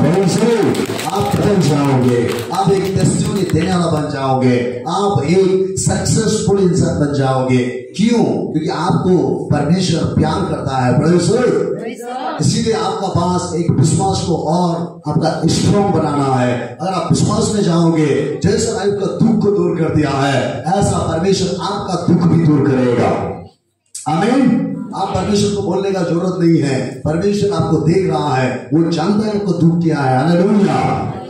आप बदल जाओगे, आप एक टेस्टिमनी देने वाला बन जाओगे, आप एक सक्सेसफुल इंसान बन जाओगे। क्यों? क्योंकि आपको परमेश्वर प्यार करता है। इसीलिए आपका पास एक विश्वास को और आपका स्ट्रॉन्ग बनाना है। अगर आप विश्वास में जाओगे, जैसा आयुब का दुख को दूर कर दिया है, ऐसा परमेश्वर आपका दुख भी दूर करेगा। आमीन। आप परमेश्वर को बोलने का जरूरत नहीं है, परमेश्वर आपको देख रहा है, वो जानता है आपको दुख क्या है। हालेलुया।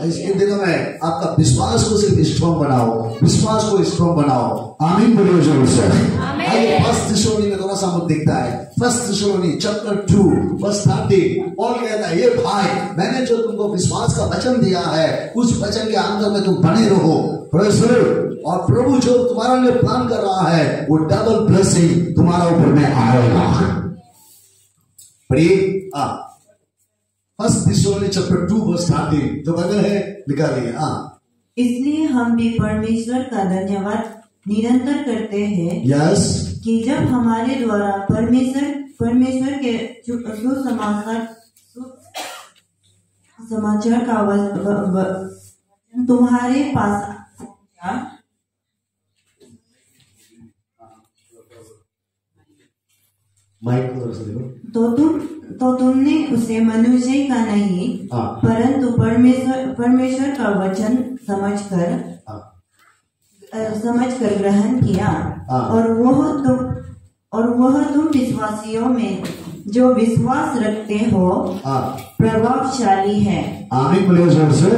इसके दिनों में आपका विश्वास को सिर्फ स्ट्रॉन्ग बनाओ, विश्वास को स्ट्रॉन्ग बनाओ। आमीन बोलो जरूर से। आइए फर्स्ट थिस्सलुनी में थोड़ा सा मुझे दिखता है। फर्स्ट थिस्सलुनी चैप्टर 2 वर्स 13 पौल कहता है, ये भाई मैंने जो तुमको विश्वास का वचन दिया है, उस वचन के अंदर में तुम बने रहो। और प्रभु जो तुम्हारे लिए प्लान कर रहा है, वो डबल ब्लेसिंग तुम्हारा ऊपर में आएगा। फर्स्ट थिस्सलुनी चैप्टर 2 वर्स 13 जो बाइबल है निकालिए। इसलिए हम भी परमेश्वर का धन्यवाद निरंतर करते हैं कि जब हमारे द्वारा परमेश्वर के समाचार का तुम्हारे पास माइक को तरफ से देखो। तो तुमने उसे मनुष्य का नहीं परंतु परमेश्वर का वचन समझकर ग्रहण किया और वह तुम विश्वासियों में जो विश्वास रखते हो प्रभावशाली है। आमीन बोलिए जोर से।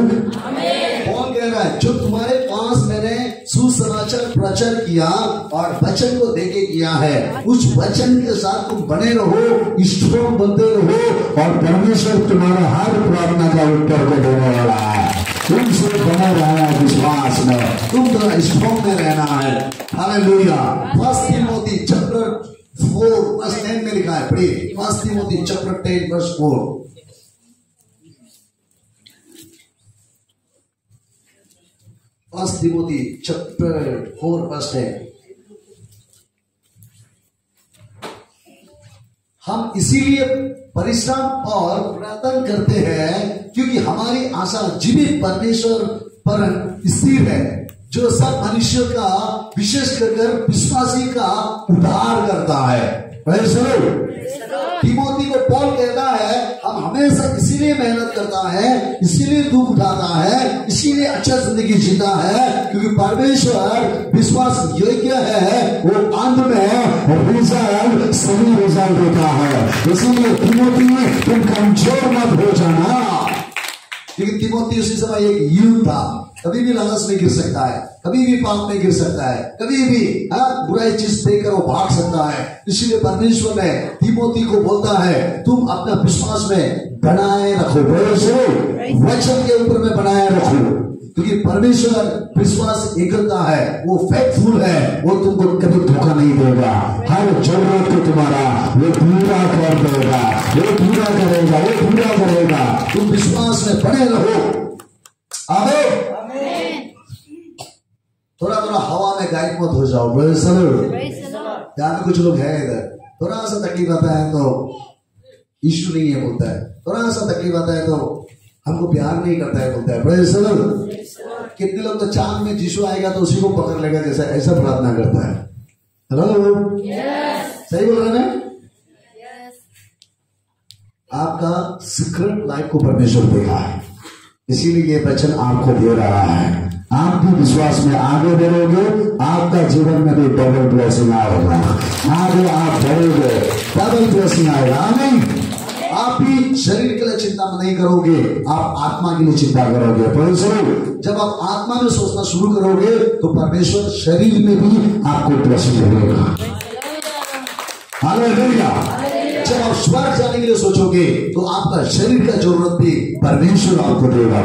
कौन कह रहा है? जो तुम्हारे पास मैंने सुसमाचार प्रचार किया और वचन को देके किया है, उस वचन के साथ तुम बने रहो, स्ट्रॉन्ग बनते रहो और परमेश्वर तुम्हारा हर प्रार्थना का उत्तर को देने वाला है। तुमसे बना रहना है विश्वास में, तुम थोड़ा स्ट्रॉन्ग में रहना है। Hallelujah. First Timothy chapter 4 verse 10 में लिखा है, पढ़िए। First Timothy chapter 10 verse 4। First Timothy chapter 4 verse 10। हम इसीलिए परिश्रम और प्रयत्न करते हैं क्योंकि हमारी आशा जीवित परमेश्वर पर स्थिर है, जो सब मनुष्यों का विशेष कर विश्वासी का उद्धार करता है। तिमोथी को पौल कहता है हम हमेशा इसीलिए मेहनत करता है, इसीलिए दुख उठाता है, इसीलिए अच्छा जिंदगी जीता है क्योंकि परमेश्वर विश्वास योग्य है, वो अंत में रिजल्ट सही रिजल्ट देता है। इसीलिए तिमोथी तुम कमजोर मत हो जाना, क्योंकि तिमोथी उसी समय एक यूथ था, कभी भी लालच में गिर सकता है, कभी भी पाप में गिर सकता है, कभी भी बुराई चीज देकर वो भाग सकता है। इसीलिए परमेश्वर ने तिमोथी को बोलता है तुम अपना विश्वास में बनाए रखो, वचन के ऊपर में बनाए रखो, क्योंकि परमेश्वर विश्वास एकता है, वो फेथफुल है, वो तुमको कभी धोखा नहीं देगा। हर जरूरत को तुम्हारा वो पूरा कर देगा, वो पूरा करेगा, वो पूरा करेगा। तुम विश्वास में बने रहो। आमीन। थोड़ा थोड़ा हवा में गायब मत हो जाओ। यहाँ पे कुछ लोग हैं इधर, थोड़ा सा तकलीफ आता है तो इश्यू नहीं है बोलता है, थोड़ा सा तकलीफ आता है तो हमको प्यार नहीं करता है बोलता है। कितने लोग तो चांद में यीशु आएगा तो उसी को पकड़ लेगा जैसा, ऐसा प्रार्थना करता है। हेलो, सही बोल रहे हैं? आपका सीक्रेट लाइफ को परमेश्वर देगा है, इसीलिए ये वचन आपको दे रहा है। आप भी विश्वास में आगे बढ़ोगे, आपका जीवन में भी डबल ब्लेसिंग आएगा। आगे आप बढ़ोगे, डबल ब्लेसिंग आएगा। आमीन। आप भी शरीर के लिए चिंता नहीं करोगे, आप आत्मा के लिए चिंता करोगे। परमेश्वर जब आप आत्मा में सोचना शुरू करोगे तो परमेश्वर शरीर में भी आपको ब्लेसिंग देगा। हालेलुया। जब आप स्वर्ग जाने के लिए सोचोगे तो आपका शरीर का जरूरत भी परमेश्वर आपको देगा।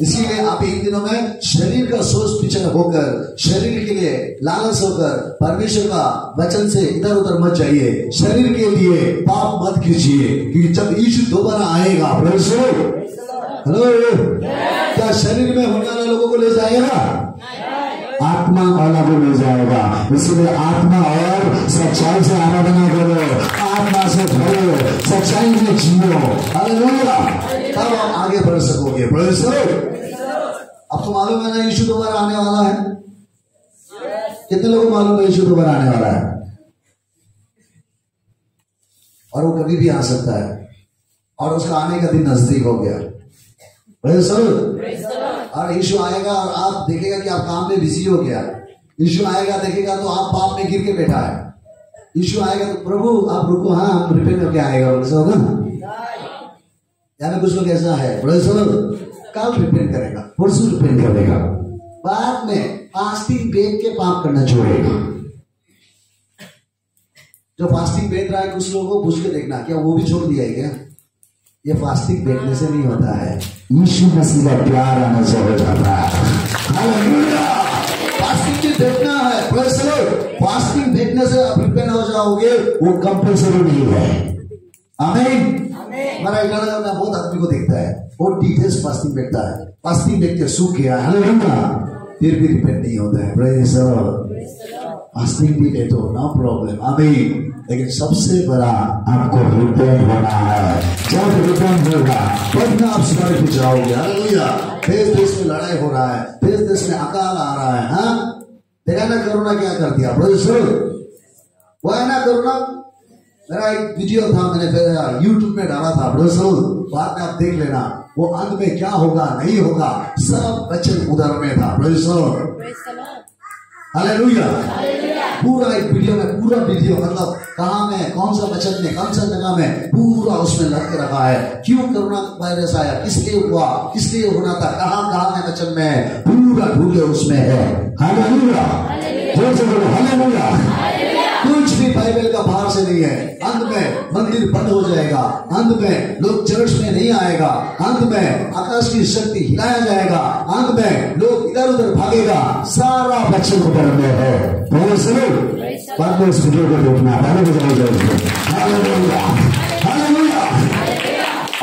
इसीलिए आप इन दिनों में शरीर का सोच पीछे होकर, शरीर के लिए लालच होकर परमेश्वर का वचन से इधर उधर मत जाइए। शरीर के लिए पाप मत कीजिए, क्योंकि जब यीशु दोबारा आएगा, हेलो, क्या शरीर में होने वाले लोगों को ले जाएगा? आत्मा वाला को ले जाएगा। इसलिए आत्मा और सच्चाई से आराधना करो, आत्मा से भरो, सच्चाई में जियो। हालेलुया। तब आप आगे बढ़ सकोगे। अब तो मालूम है ना यीशु दोबारा आने वाला है। कितने लोगों को मालूम है यीशु दोबारा आने वाला है? और वो कभी भी आ सकता है, और उसका आने का दिन नजदीक हो गया। और यीशु आएगा और आप देखेगा कि आप काम में बिजी हो गया। यीशु आएगा, देखेगा तो आप पाप में गिर के बैठा है। यीशु आएगा तो प्रभु आप रुको, हाँ हम रिपेंट करके आएगा, ऐसा होगा ना? यानी कुछ लोग ऐसा है, कल रिपेंट करेगा, परसों रिपेंट करेगा, बाद में फास्टिंग ब्रेक के पाप करना छोड़ेगा। जो फास्टिंग ब्रेक रहा है कुछ लोगों को पूछ के देखना, क्या वो भी छोड़ दिया है क्या? ये फास्टिंग देखने से नहीं होता है, यीशु मसीह का प्यार आने से हो जाता है। हालेलुया। फास्टिंग भी देखना है, फास्टिंग देखने से आप रिपेंट हो जाओगे, वो कंपल्सरी नहीं है। आमीन। हमारा इलाका में बहुत आदमी को देखता है, वो डिटेल्स फास्टिंग देखता है, फास्टिंग देख के सूख गया, हालेलुया, फिर भी रिपेंट नहीं होता है। Praise the Lord. फास्टिंग भी दे दो, नो प्रॉब्लम। आमीन। लेकिन सबसे बड़ा आपको रिपेंट होना है। जब रिपेंट होगा तब आप स्वर्ग में जाओगे। हालेलुया। देश देश में लड़ाई हो रहा है, देश देश में अकाल आ रहा है। हाँ, देखा ना कोरोना क्या कर दिया? वो है ना कोरोना, मेरा एक वीडियो था, मैंने फिर यूट्यूब में डाला था, बाद में आप देख लेना। वो अंत में क्या होगा नहीं होगा सब वचन उधर में था। हालेलुया। पूरा एक वीडियो में, पूरा वीडियो मतलब कहाँ में, कौन सा वचन में, कौन सा जगह में, पूरा उसमें लग के रखा है। क्यों कोरोना वायरस आया, किसलिए हुआ, किसलिए होना था, कहाँ कहाँ में वचन में, पूरा ढूंढे उसमें है। हालेलुया। जोर से बोलो हालेलुया। कुछ भी बाइबल का बाहर से नहीं है। अंत में मंदिर बंद हो जाएगा, अंत में लोग चर्च में नहीं आएगा, अंत में आकाश की शक्ति हिलाया जाएगा, अंत में लोग इधर उधर भागेगा, सारा वचन उधर में है। बाद में इस वीडियो को देखना, हालेलुया।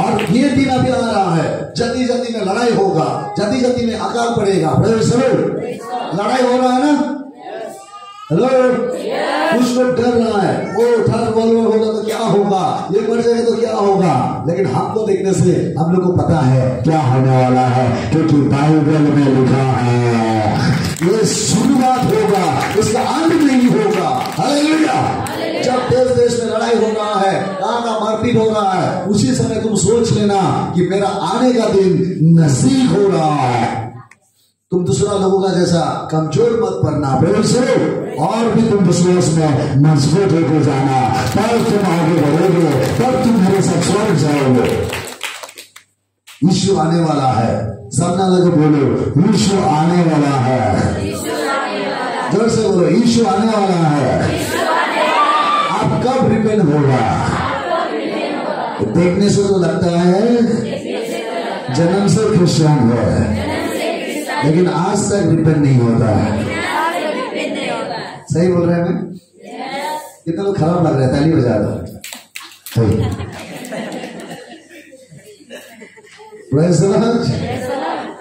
और ये दिन अभी आ रहा है, जल्दी जल्दी में लड़ाई होगा, जल्दी जल्दी में अकाल पड़ेगा। लड़ाई हो रहा है ना, हेलो। कुछ लोग डर रहा है, वो थर्ड वर्ल्ड वॉर होगा तो क्या होगा, ये मर जाएगा तो क्या होगा, लेकिन हमको देखने से हम लोग को पता है क्या होने वाला है, क्योंकि बाइबल में लिखा है ये शुरुआत होगा, इसका अंत नहीं होगा। हालेलुया। जब देश देश में लड़ाई हो रहा है, कहाँ का मारपीट हो रहा है, उसी समय तुम सोच लेना कि मेरा आने का दिन नजदीक हो रहा है। तुम दूसरा लोगों का जैसा कमजोर मत पड़ना, और भी तुम विश्वास में मजबूत होकर जाना, तब तुम आगे बढ़ोगे, तब तुम मेरे साथ स्वर्ग जाओगे। यीशु आने वाला है, सब ना लगे बोलो यीशु आने वाला है। जोर से बोलो यीशु आने वाला है। आप कब रिपेंट होगा? देखने से तो लगता है जन्म से क्रिश्चियन है, लेकिन आज तक रिपेंट नहीं होता है। सही बोल रहे हैं मैं? कितना लोग खराब लग रहा है, ताली बजा दो।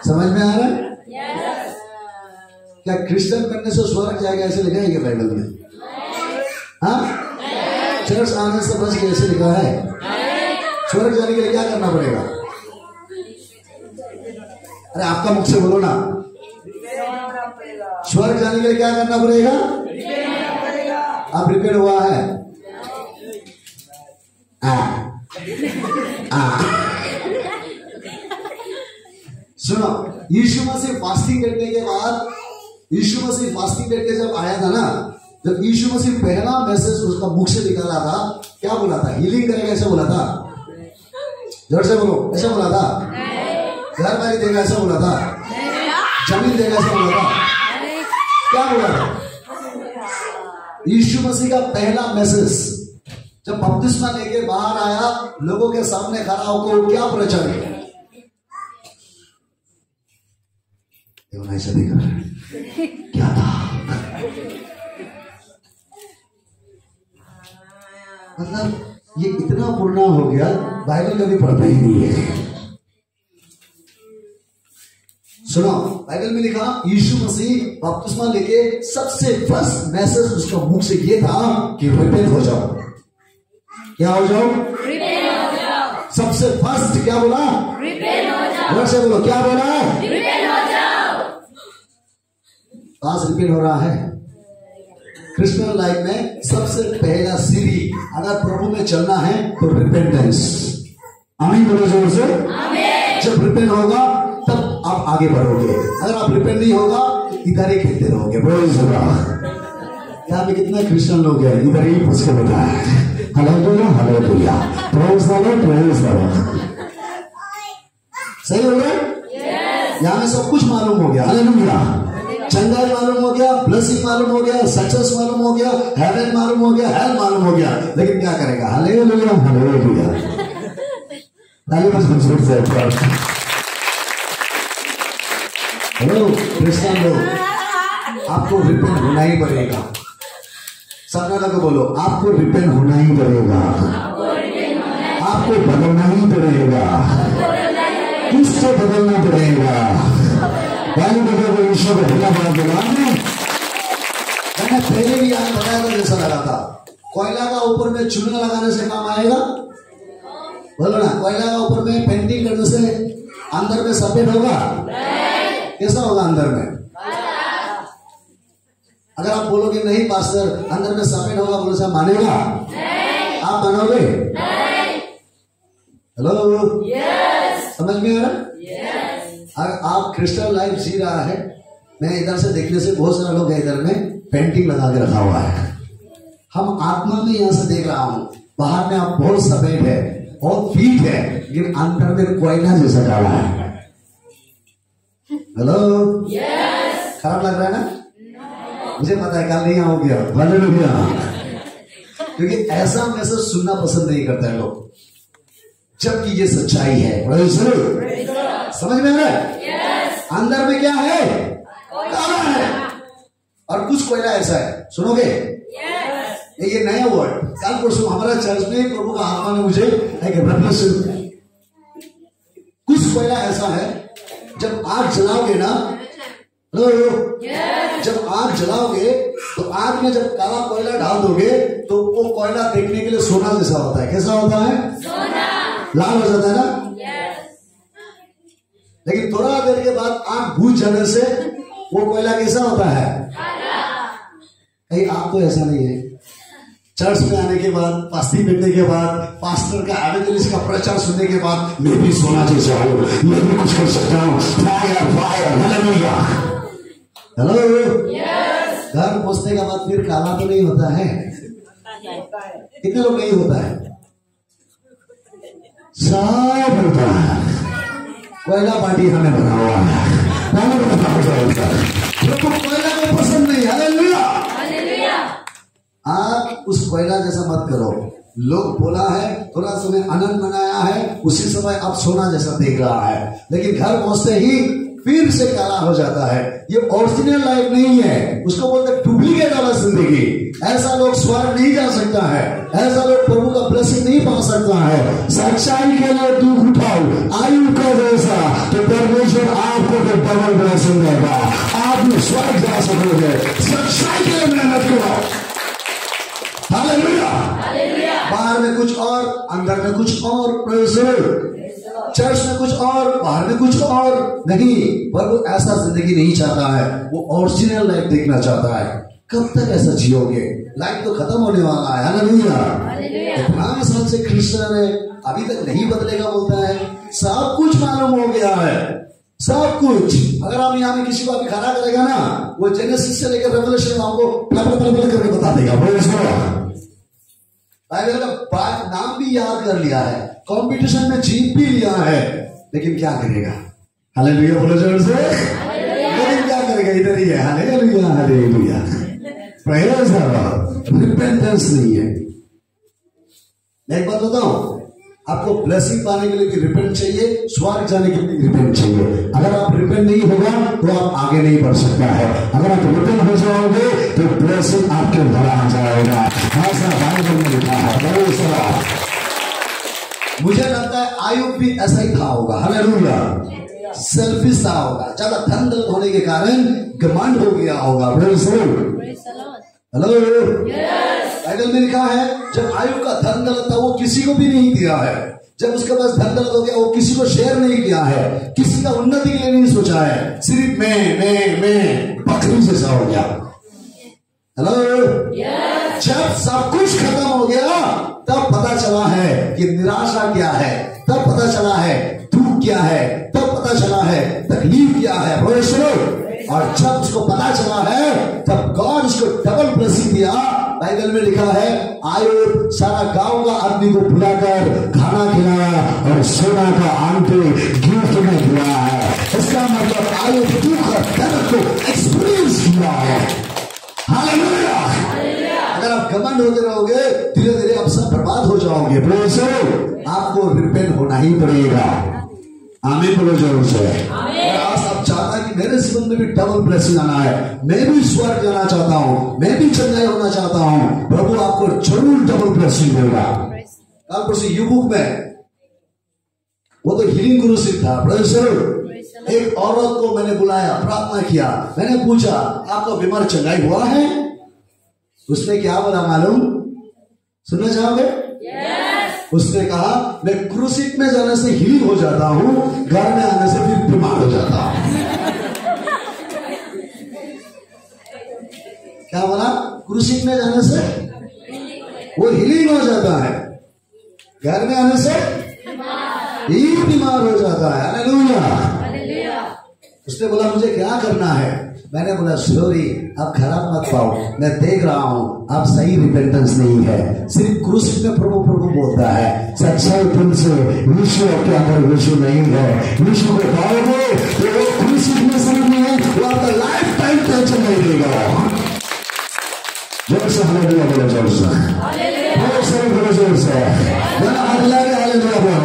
समझ में आ रहा है? क्या क्रिश्चियन बनने से स्वर्ग जाएगा ऐसे लिखा है क्या बाइबल में? हाँ, चर्च आने से बच के ऐसे लिखा है। स्वर्ग जाने के लिए क्या करना पड़ेगा? अरे आपका मुख से बोलो ना, स्वर्ग जाने के लिए क्या करना पड़ेगा? आप रिपेयर हुआ है? सुनो, यीशु मसीह फास्टिंग करने के बाद, यीशु मसीह फास्टिंग करके जब आया था ना, जब यीशु मसीह पहला मैसेज उसका मुख से निकाला था, क्या बोला था? हीलिंग करेगा ऐसा बोला था? जोर से बोलो, ऐसा बोला था? घर बारी देगा ऐसा बोला था? जमीन देगा ऐसा बोला था? क्या बोला था? यीशु मसीह का पहला मैसेज जब बपतिस्मा लेके बाहर आया, लोगों के सामने खड़ा होकर क्या प्रचार किया? ऐसा देखा क्या था? मतलब ये इतना पुराना हो गया, बाइबल कभी पढ़ता ही नहीं है। सुनो, बाइबल में लिखा यीशु मसीह बपतिस्मा लेके सबसे फर्स्ट मैसेज उसका मुख से ये था कि रिपेंट हो जाओ। क्या हो जाओ? रिपेंट हो जाओ। सबसे फर्स्ट क्या बोला? रिपेंट हो जाओ। जोर से बोलो, क्या बोला? रिपेंट हो जाओ। आज रिपेंट हो रहा है। क्रिश्चियन लाइफ में सबसे पहला सीढ़ी अगर प्रभु में चलना है तो रिपेंटेंस। आमीन बोलो जोर से। आमीन। जब रिपेंट होगा तब आप आगे बढ़ोगे, अगर आप रिपेंट नहीं होगा इधर ही खेलते रहोगे। यहाँ पे कितना क्रिश्चियन लोग हैं, इधर ही फंस के बैठा है। Hallelujah hallelujah, praise the Lord, praise the Lord. सही हो गया? यहाँ में सब कुछ मालूम हो गया। हालेलुया। चंगाई मालूम हो गया, ब्लेसिंग मालूम हो गया, सक्सेस मालूम हो गया, हेवन मालूम हो गया, हेल मालूम हो गया, लेकिन क्या करेगा? Hallelujah hallelujah. ताली बस मंजूर से। हेलो क्रिश्चियन लोग, आपको रिपेंट होना ही पड़ेगा। सबने लोग बोलो, आपको रिपेंट होना ही पड़ेगा, आपको बदलना ही पड़ेगा। किससे बदलना पड़ेगा? ईश्वर को भूलना पड़ा। मैंने पहले भी आज बताया था, जैसा लगा था कोयला का ऊपर में चूना लगाने से काम आएगा? बोलो ना, कोयला का ऊपर में पेंटिंग करने से अंदर में सफेद होगा? कैसा होगा अंदर में? अगर आप बोलोगे नहीं पास्टर अंदर में सफेद होगा, बोलो से मानेगा? आप मानोगे? हेलो, समझ में आ रहा? अगर आप क्रिस्टल लाइफ जी रहा है, मैं इधर से देखने से बहुत सारे लोग इधर में पेंटिंग लगा के रखा हुआ है। हम आत्मा में यहां से देख रहा हूं, बाहर में आप बहुत सफेद है, बहुत फीट है, लेकिन अंदर में कोयला जैसा काला है। हेलो, खराब लग रहा है ना? मुझे पता है कल नहीं आओगे आप, हालेलुया। क्योंकि ऐसा मैसेज सुनना पसंद नहीं करते हैं लोग, जबकि ये सच्चाई है। समझ में आ रहा है? अंदर में क्या है? काला है, और कुछ कोयला ऐसा है। सुनोगे? ये नया वर्ड कल परसों हमारा चर्च में प्रभु का आत्मा ने मुझे एक रेवलेशन, कुछ कोयला ऐसा है, जब आग जलाओगे ना, जब आग जलाओगे तो आग में जब काला कोयला डाल दोगे तो वो कोयला देखने के लिए सोना जैसा होता है। कैसा होता है? सोना। लाल हो जाता है ना? लेकिन थोड़ा देर के बाद आग बुझ जाने से वो कोयला कैसा होता है? कहीं आपको ऐसा नहीं है? चर्च में आने के बाद, पास्ती पीटने के बाद, पास्टर का एवेंजलिस्ट का प्रचार सुनने के बाद, मैं भी सोना जैसा हूं, मैं भी कुछ कर सकता हूं। Fire fire, hallelujah. हेलो, घर पहुंचने के बाद फिर काला तो नहीं होता है? कितने लोग नहीं होता है? सब होता है। कोयला पार्टी हमें बना हुआ है, कोयला को पसंद नहीं। हालेलुया। आप उस कोयला जैसा मत करो। लोग बोला है, थोड़ा समय आनंद मनाया है, उसी समय आप सोना जैसा देख रहा है, लेकिन घर पहुंचते ही फिर से काला हो जाता है। ये ओरिजिनल लाइफ नहीं है, उसको बोलते डुप्लीकेट वाला जिंदगी। ऐसा लोग स्वर्ग नहीं जा सकता है, ऐसा लोग प्रभु का ब्लेसिंग नहीं पा सकता है। सच्चाई के लिए दुख उठाओ, आयु का जैसा, तो परमेश्वर आपको तो डबल ब्लेसिंग देगा, आप स्वर्ग जा सकोगे। सच्चाई के लिए मेहनत करो। हालेलुया। बाहर में कुछ और, अंदर में कुछ और, चर्च में कुछ और, बाहर में कुछ और नहीं। पर वो ऐसा जिंदगी नहीं चाहता है, वो ओरिजिनल लाइफ देखना चाहता है। कब तक ऐसा जियोगे? लाइफ तो खत्म होने वाला है। हालेलुया। इतना साल से क्रिश्चियन है, अभी तक नहीं बदलेगा बोलता है। सब कुछ मालूम हो गया है, सब कुछ। अगर आप यहाँ में किसी को अभी खड़ा करेगा ना, वो जेनेसिस से लेकर रेवलेशन आपको करके बता देगा। नाम भी याद कर लिया है, कंपटीशन में जीत भी लिया है, लेकिन क्या करेगा? हालेलुया बोलो जोर से। लेकिन क्या करेगा? इधर ही है। Hallelujah hallelujah, praise the Lord. Repentance नहीं है। मैं एक बात बताऊं, आपको ब्लेसिंग पाने के लिए भी रिपेंट चाहिए, स्वर्ग जाने के लिए रिपेंट चाहिए। अगर आप रिपेंट नहीं होगा तो आप आगे नहीं बढ़ सकता है। अगर आप रिपेंट हो जाओगे तो ब्लेसिंग आपके घर आ जाएगा। ऐसा बाइबल में लिखा है। मुझे लगता है आयुब भी ऐसा ही था होगा। हालेलुया। सेल्फिश था होगा, ज्यादा धन दौलत होने के कारण घमंड हो गया होगा। हेलो, बाइबल में लिखा है जब आयुब का धन दौलत था वो किसी को भी नहीं दिया है। जब उसके पास धन दौलत हो गया वो किसी को शेयर नहीं किया है, किसी का उन्नति के लिए नहीं सोचा है, सिर्फ मैं बकरी जैसा हो गया। हेलो, जब सब कुछ खत्म हो गया तब पता चला है कि निराशा क्या है, तब पता चला है दुख क्या है, तब पता चला है तकलीफ क्या है। और जब उसको पता चला है तब गॉड उसको डबल ब्लेसिंग दिया। बाइबल में लिखा है आयुब सारा गांव का आदमी को बुलाकर खाना खिलाया और सोना का आंटे गिफ्ट में दिया है। इसका मतलब आयुब दुख और दर्द को एक्सपीरियंस किया है। हालेलुया। अगर आप घमंड होते रहोगे धीरे धीरे आप सब बर्बाद हो जाओगे। आपको रिपेंट होना ही पड़ेगा। आमीन बोलो जोर से। आज आप चाहता है कि मेरे जीवन में भी डबल ब्लेसिंग आना है, मैं भी स्वर्ग जाना चाहता हूं, मैं भी चंगाई होना चाहता हूं, प्रभु आपको जरूर डबल ब्लेसिंग देगा। कल परसों यूबुक में वो तो हीलिंग क्रूसिड था। एक औरत को मैंने बुलाया, प्रार्थना किया, मैंने पूछा आपका बीमार चंगाई हुआ है? उसने क्या बोला मालूम? सुनना चाहोगे? उसने कहा मैं क्रूसिड में जाने से हील हो जाता हूं, घर में आने से फिर बीमार हो जाता हूं। क्या बोला? क्रूसिड में जाने से वो हीलिंग हो जाता है। घर में आने से ही बीमार हो जाता है। हालेलुया। उसने बोला मुझे क्या करना है? मैंने बोला सॉरी, आप खराब मत पाओ, मैं देख रहा हूं आप सही रिपेंटेंस नहीं है, सिर्फ क्रूस में प्रभु प्रभु बोलता है, सच्चाई दिल से यीशु के अंदर यीशु नहीं है। यीशु को पाओगे तो वो क्रूस में समझ में है, वो आपका लाइफ टाइम टेंशन नहीं देगा। जोर से हालेलुया बोलो, जोर से बोलो, जोर से हालेलुया बोलो।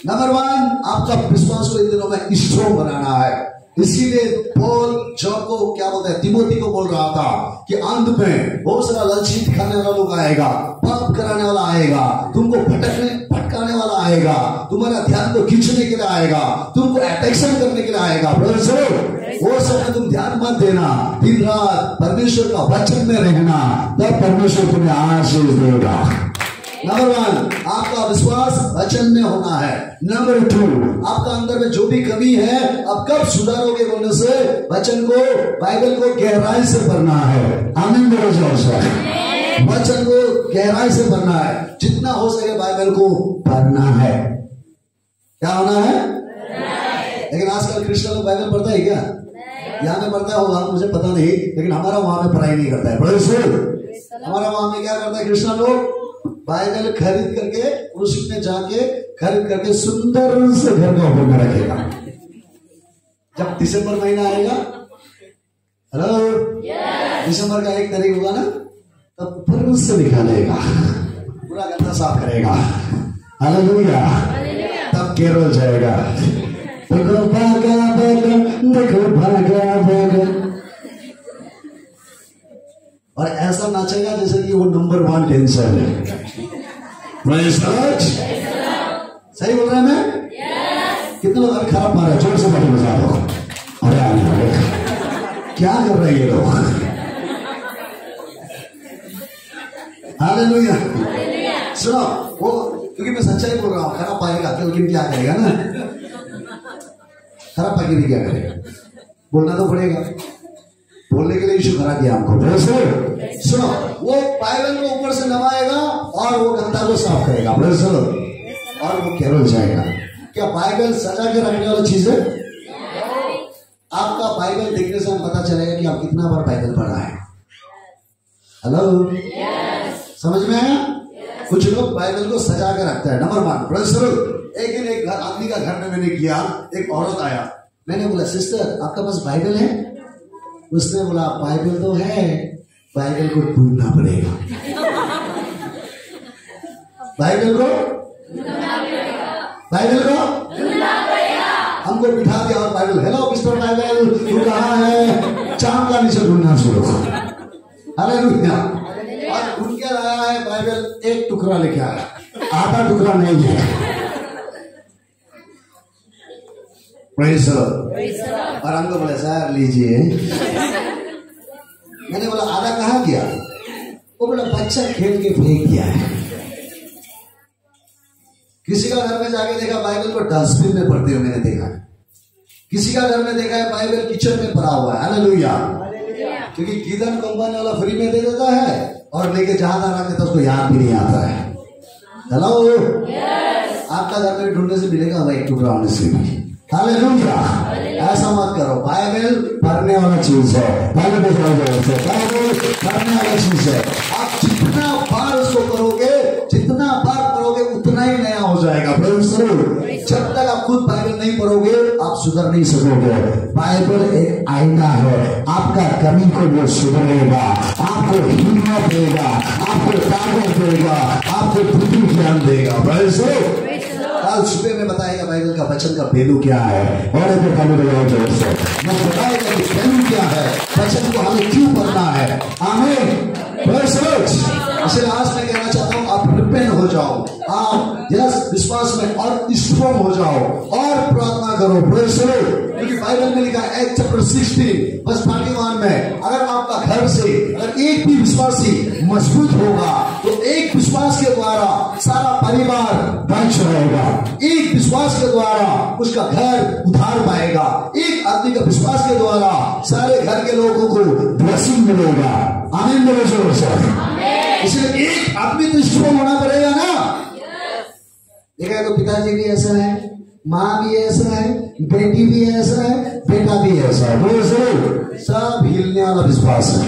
नंबर 1, आपका विश्वास को इन दिनों में स्ट्रॉन्ग बनाना है। इसीलिए पॉल जॉन को क्या बोलते हैं, तिमोथी को बोल रहा था कि अंत में बहुत सारा ललची दिखाने वाला लोग आएगा, पाप कराने वाला आएगा, तुमको भटकाने वाला आएगा, तुम्हारा ध्यान को खींचने के लिए आएगा, तुमको अट्रैक्शन करने के लिए आएगा। वो सब तुम ध्यान मत देना, दिन रात परमेश्वर का वचन में रहना, तब परमेश्वर तुम्हें आशीष देगा। नंबर 1, आपका विश्वास वचन में होना है। नंबर 2, आपका अंदर में जो भी कमी है अब कब सुधारोगे बोलने से वचन को, बाइबल को गहराई से पढ़ना है। आमीन बोलो जोर से। वचन को गहराई से पढ़ना है, जितना हो सके बाइबल को पढ़ना है। क्या होना है? लेकिन आजकल क्रिश्चियन लोग बाइबल पढ़ता है क्या? यहाँ में पढ़ता होगा मुझे पता नहीं, लेकिन हमारा वहां में पढ़ाई नहीं करता है। हमारा वहां में क्या करता है क्रिश्चियन लोग? बाइबल खरीद करके उसमें जाके खरीद करके सुंदर से घर का ऊपर में रखेगा। जब दिसंबर महीना आएगा, हेलो, दिसंबर का 1 तारीख होगा ना, तब ऊपर से निकालेगा, पूरा गंदा साफ करेगा। हालेलुया। तब केरल जाएगा, देखो भागा भागा, देखो भागा भागा, और ऐसा नाचेगा जैसे कि वो नंबर 1 टेंशन है। सही बोल रहा है मैं? कितने लोग अभी खराब मार रहे हैं? जोर से बात बजा दो। अरे क्या कर रहे हैं ये लोग? हालेलुया। सुनो, वो क्योंकि मैं सच्चाई बोल रहा हूँ, खराब पाएगा लेकिन क्या करेगा ना, खराब पाएगी भी क्या करेगा, बोलना तो पड़ेगा, बोलने के लिए इशू करा दिया हमको। सुनो, वो बाइबल को ऊपर से नवाएगा और वो गंदा को साफ करेगा, और वो केरल जाएगा। क्या बाइबल सजा के रखने वाली चीज है? आपका बाइबल देखने से पता चलेगा कि आप कितना बार बाइबल पढ़ा है। हेलो, समझ में आया? कुछ लोग बाइबल को सजा के रखते हैं। नंबर 1, एक दिन एक आदमी का घर में मैंने किया, एक औरत आया, मैंने बोला सिस्टर आपका पास बाइबल है? उसने बोला बाइबल तो है, बाइबल को ढूंढना पड़ेगा। बाइबल को हमको बिठा दिया और बाइबल, हेलो मिस्टर बाइबल तू कहाँ है? चांद का नीचे ढूंढना शुरू। हालेलुया। और ढूंढ के लाया है बाइबल, एक टुकड़ा लेके आया, आधा टुकड़ा नहीं है। Praise the Lord. और हमको बोले सर लीजिए। मैंने बोला आधा कहाँ गया? वो बोला बच्चा खेल के फेंक दिया है। किसी का घर में जाके देखा बाइबल को डस्टबिन में पढ़ते हुए मैंने देखा। किसी का घर में देखा है बाइबल किचन में पड़ा हुआ है। हालेलुया। क्योंकि गिदन कंपनी वाला फ्री में दे देता है और लेके जहां रखते तो उसको याद भी नहीं आता है। हेलो, आपका घर में ढूंढने से मिलेगा भाई, एक टुकड़ा होने से भी। हालेलुया। ऐसा मत करो, बाइबल पढ़ने वाला चीज है, बाइबल पढ़ने वाला चीज है। आप जितना बार उसको करोगे, जितना बार पढ़ोगे उतना ही नया हो जाएगा। जब तक आप खुद बाइबल नहीं पढ़ोगे आप सुधर नहीं सकोगे। बाइबल एक आईना है, आपका कमी को वो सुधरेगा, आपको हिम्मत देगा, आपको ताकत देगा, आपको बुद्धि ज्ञान देगा। कल सुबह में बताएगा बाइबल का वचन का वैल्यू क्या है, और मैं बताएगा कि वैल्यू क्या है, वचन को हमें क्यों पढ़ना है। आमीन। इसलिए आज मैं कहना चाहता हूँ आप रिपेंट हो जाओ, आप विश्वास में और स्ट्रॉन्ग हो जाओ और प्रार्थना करो। क्योंकि बाइबल में लिखा है एक्ट चैप्टर 16 वर्स 31 में, अगर आपका घर से अगर एक भी विश्वासी मजबूत होगा तो एक विश्वास के द्वारा सारा परिवार बच रहेगा। एक विश्वास के द्वारा उसका घर उधार पाएगा। एक आदमी का विश्वास के द्वारा सारे घर के लोगों को ब्लेसिंग मिलेगा। आमीन बोलो जोर से। इसलिए एक आदमी तो स्ट्रॉन्ग होना पड़ेगा ना। देखा तो पिताजी भी ऐसा है, माँ भी ऐसा है, बेटी भी ऐसा है, बेटा भी ऐसा है, बोलो जरूर सब हिलने वाला विश्वास है।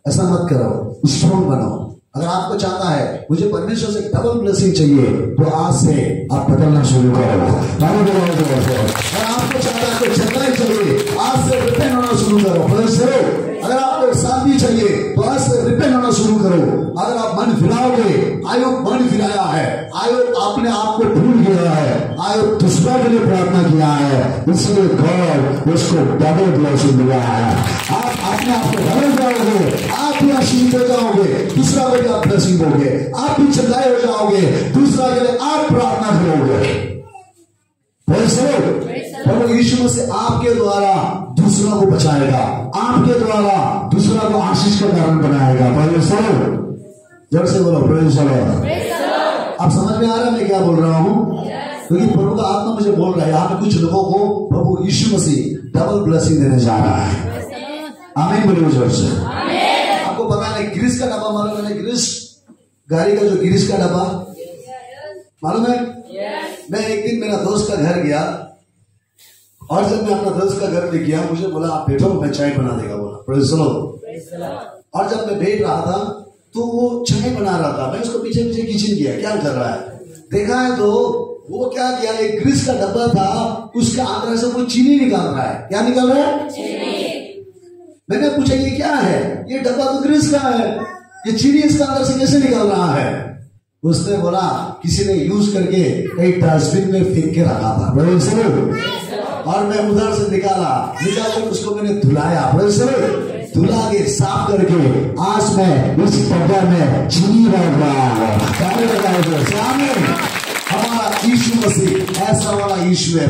ऐसा मत करो, स्ट्रॉन्ग बनो। अगर आपको चाहता है मुझे परमेश्वर से डबल ब्लेसिंग चाहिए तो आज से आप बदलना शुरू करो। अगर आपको चाहता है तो चंगाई चाहिए, आज से रिपेंट होना शुरू करो। अगर आपको शांति चाहिए तो आज से रिपेंट होना शुरू करो। अगर आप मन फिराओगे, आयोग मन फिराया है, आयोग अपने आप को भूल गया है, आयोग दूसरा के लिए प्रार्थना किया है, इसलिए गॉड उसको डबल ब्लेसिंग दिया है। आप अपने आप को बदल जाओगे, आप भी आशीष हो जाओगे, दूसरा को भी आप ब्लेसिंग दोगे, आप भी चंगाई हो जाओगे, दूसरा के लिए आप प्रार्थना करोगे। प्रभु यीशु मसीह आपके द्वारा दूसरा को बचाएगा, आपके द्वारा दूसरा को आशीष का कारण बनाएगा। जब से बोलो प्रेज़ द लॉर्ड। आप समझ में आ रहा है मैं क्या बोल रहा हूँ? क्योंकि प्रभु का आत्मा मुझे बोल रहा है यहाँ पे कुछ लोगों को प्रभु यीशु मसीह डबल ब्लेसिंग देने जा रहा है। आमीन बोलो जोर से। आपको पता है ग्रीस का डब्बा मालूम है? ग्रीस गाड़ी का जो ग्रीस का डब्बा मालूम है? मैं एक दिन मेरा दोस्त का घर गया और जब मैं अपना दोस्त का घर में गया, मुझे बोला आप बैठो मैं चाय बना देगा, बोला प्रेज़ द लॉर्ड। और जब मैं बैठ रहा था तो वो चाय बना रहा था, मैं उसको पीछे पीछे किचन गया क्या कर रहा है, देखा है तो वो क्या किया, एक ग्रीस का डब्बा था, उसके अंदर से वो चीनी निकाल रहा है। क्या निकाल रहा है? चीनी। मैंने पूछा ये क्या है? ये डब्बा तो ग्रीस का है, ये चीनी इसका अंदर से कैसे निकाल रहा है? उसने बोला किसी ने यूज करके कहीं डस्टबिन में फेंक के रखा था, और मैं उधर से निकाल कर उसको मैंने धुलाया, धुला के साफ करके आज मैं इस डब्बे में चीनी रख रहा है। हमारा यीशु मसीह ऐसा वाला यीशु है।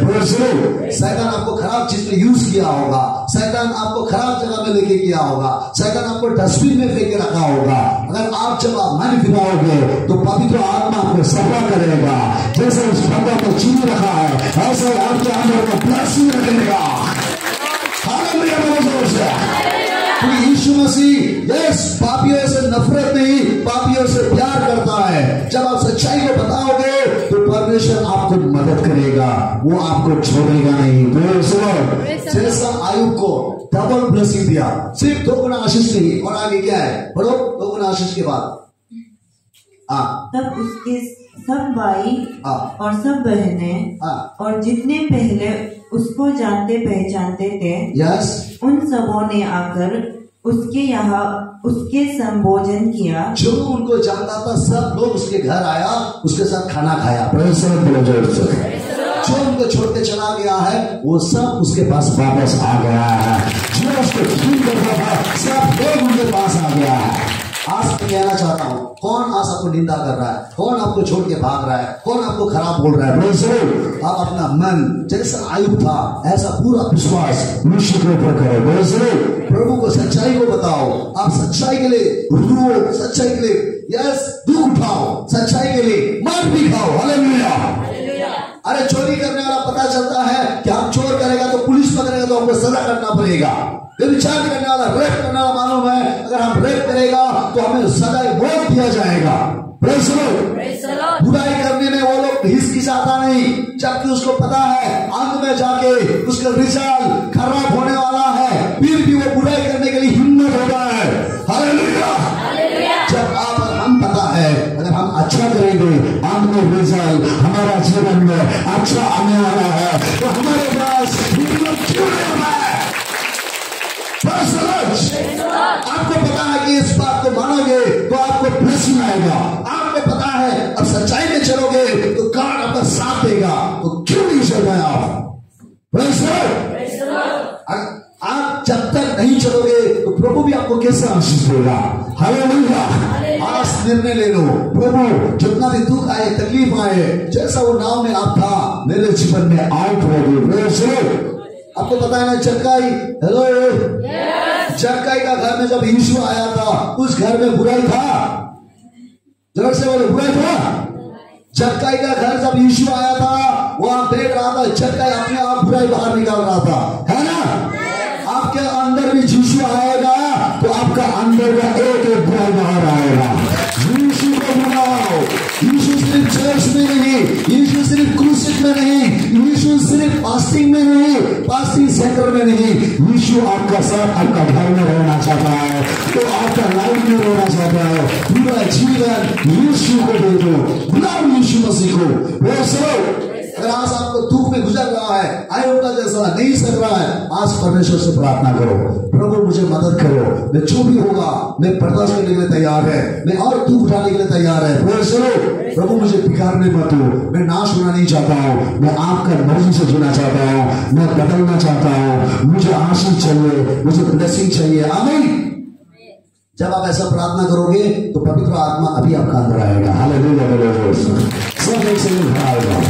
शैतान आपको खराब चीज में यूज किया होगा, शैतान आपको खराब जगह में लेके किया होगा, शैतान आपको डस्टबिन में फेंक के रखा होगा। अगर आप जब आप मन फिराओगे तो पवित्र आत्मा आपको सफा करेगा। जैसे उस डब्बा को चीनी रखा है ऐसे आपके अंदर को ब्लेसिंग रखेगा। हालेलुया बोलो से। यीशु मसीह यस पापियों से नफरत नहीं, पापियों से प्यार करता है। जब आप सच्चाई को बताओगे तो परमेश्वर आपको मदद करेगा, वो आपको छोड़ेगा नहीं। जैसा आयुब को डबल ब्लेसिंग दिया, सिर्फ 2 गुना आशीष नहीं, और आगे क्या है पढ़ो, 2 गुना आशीष के बाद तब उसके सब भाई और सब बहनें और जितने पहले उसको जानते पहचानते थे यस उन सबों ने आकर उसके यहाँ उसके संबोधन किया। जो उनको जानता था सब लोग उसके घर आया, उसके साथ खाना खाया। जो उनको छोड़ के चला गया है वो सब उसके पास वापस आ गया है। जो उसको ठीक करता था सब लोग उनके पास आ गया है। आज मैं कहना चाहता हूँ, कौन आज आपको निंदा कर रहा है, कौन आपको छोड़ के भाग रहा है, कौन आपको खराब बोल रहा है, आप अपना मन जैसा आयुब था ऐसा पूरा विश्वास यीशु के ऊपर करो। प्रभु को सच्चाई को बताओ, आप सच्चाई के लिए रुओ, सच्चाई के लिए यस दुख उठाओ, सच्चाई के लिए मार भी खाओ। हालेलुया। अरे चोरी करने वाला पता चलता है कि आप चोर करेगा तो पुलिस पकड़ेगा तो आपको सजा करना पड़ेगा। व्यभिचार करने वाला, रेप करने वाला मालूम है अगर हम रेप करेगा तो हमें सजा मौत दिया जाएगा। बुराई करने में वो लोग हिचकिचाता नहीं, जबकि उसको पता है अंत में जाके उसका रिजल्ट खराब होने वाला है, फिर भी वो बुराई करने के लिए हिम्मत होता है। हालेलुया। जब आप और हम पता है अगर हम अच्छा करेंगे अंत में रिजल्ट हमारा जीवन में अच्छा आने वाला है, तो हमारे पास हिम्मत क्यों नहीं होता है? आपको पता है कि इस बात को मानोगे तो आपको ब्लेसिंग आएगा। आपको पता है अब सच्चाई में चलोगे तो गॉड आपका साथ देगा, तो क्यों नहीं चल रहे आप? आप जब तक नहीं चलोगे तो प्रभु भी आपको कैसे आशीष देगा? हालेलुया। आज निर्णय ले लो, प्रभु जितना भी दुख आए तकलीफ आए, जैसा वो नाव में आप था मेरे जीवन में आए प्रभु। आपको पता है ना जक्काई, हेलो जक्काई का घर में जब यीशु आया था उस घर में बुराई था, जोर से बोले बुराई था। जक्काई का घर जब यीशु आया था वहां बैठ रहा था, जक्काई अपने आप बुराई बाहर निकाल रहा था, है ना? आपके अंदर भी यीशु आएगा तो आपका अंदर का एक बुराई बाहर चर्च में नहीं, यीशु सिर्फ क्रूसिड में नहीं, यीशु सिर्फ फास्टिंग में नहीं, फास्टिंग सेंटर में नहीं, यीशु आपका साथ आपका घर में रहना चाहता है, तो आपका लाइफ में रहना चाहता है। पूरा जीवन यीशु को दे दो, बुलाओ यीशु मसीह को। अगर आज आपको दुख में गुजर रहा है, आयोग का जैसा नहीं सक रहा है, आज परमेश्वर से प्रार्थना करो, प्रभु मुझे मदद करो, मैं जो भी होगा मैं बर्दाश्त करने के लिए तैयार है, मैं और दुख उठाने के लिए तैयार है। प्रभु मुझे बिगाड़ने मत दो, मैं नाश होना नहीं चाहता हूँ, मैं आपका मर्जी से जीना चाहता हूँ, मैं बदलना चाहता हूँ, मुझे आशीष चाहिए, मुझे ब्लेसिंग चाहिए। आमीन। जब आप ऐसा प्रार्थना करोगे तो पवित्र आत्मा अभी आपका अंदर आएगा। हालेलुया। सब एक सेकंड खड़ा हो जाओ,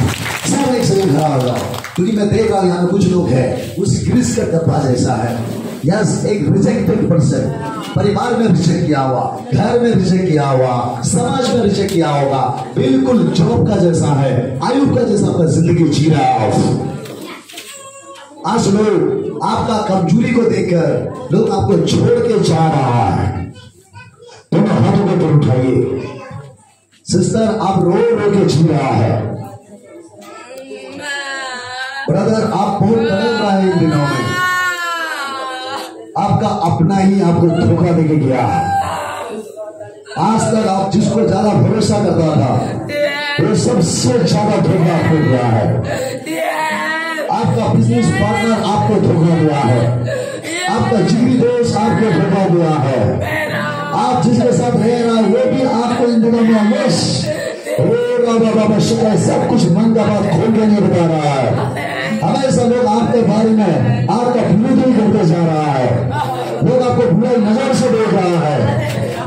सब एक सेकंड खड़ा हो जाओ, क्योंकि मैं देख रहा हूं यहाँ कुछ लोग हैं उस ग्रीस का डब्बा जैसा है। यस, एक रिजेक्टेड पर्सन, परिवार में रिजेक्ट किया हुआ, घर में रिजेक्ट किया हुआ, समाज में रिजेक्ट किया होगा, बिल्कुल जॉब का जैसा है, आयुब का जैसा आपका जिंदगी जी रहा हो। आज लोग आपका कमजोरी को देखकर लोग आपको छोड़ के जा रहा है। दोनों हाथों को तो उठाइए। सिस्टर, आप रो रो के जी रहा है। ब्रदर, आप बहुत तड़प रहा है इन दिनों में, आपका अपना ही आपको धोखा देके गया। आज तक आप जिसको ज्यादा भरोसा करता था वो सबसे ज्यादा धोखा आपको दिया है। आपका बिजनेस पार्टनर आपको धोखा दिया है, आपका जिगरी दोस्त आपको धोखा दिया है, आप जिसके साथ रह रहा है वो भी आपको इन दिनों में बाबा सब कुछ मन का बात खोल के नहीं बता रहा है। हमेशा लोग आपके बारे में आपका बुराई करते जा रहा है, लोग आपको बुराई नजर से देख रहा है।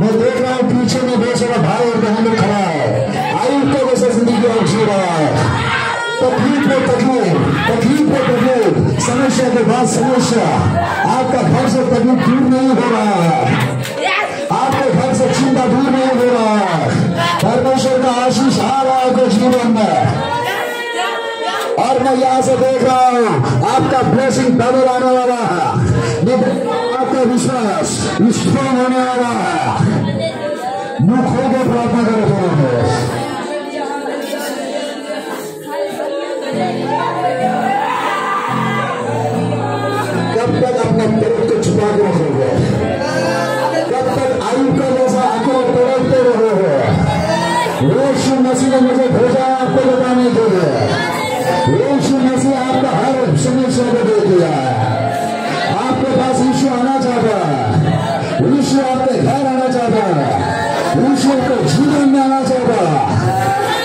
मैं देख रहा हूँ पीछे में बहुत सारा भाई और बहन लोग खड़ा है, आयुब को वैसे जिंदगी और जी रहा है। तकलीफ में तकलीफ, तकलीफ में तकलीफ, समस्या के बाद समस्या। आपका घर से तकलीफ दूर नहीं हो रहा है, आपके घर से चिंता दूर नहीं हो रहा है। परमेश्वर का आशीष आ रहा है जीवन में, और मैं यहाँ से देख रहा हूँ आपका ब्लेसिंग डबल आने वाला है। आपका विश्वास स्ट्रॉन्ग होने वाला है। मुख होकर प्रार्थना करो थोड़ा। कब तक अपने दर्द को छुपा के रखोगे? कब तक आयु का जैसा आंखों तोड़ते रहोगे? यीशु मसीह ने मुझे भेजा आपको बताने के लिए। यीशु मसीह आपका हर समस्या को देख लिया है। आपके पास यीशु आना चाहता है, यीशु आपके घर आना चाहता है, यीशु को जीवन में आना चाहता है।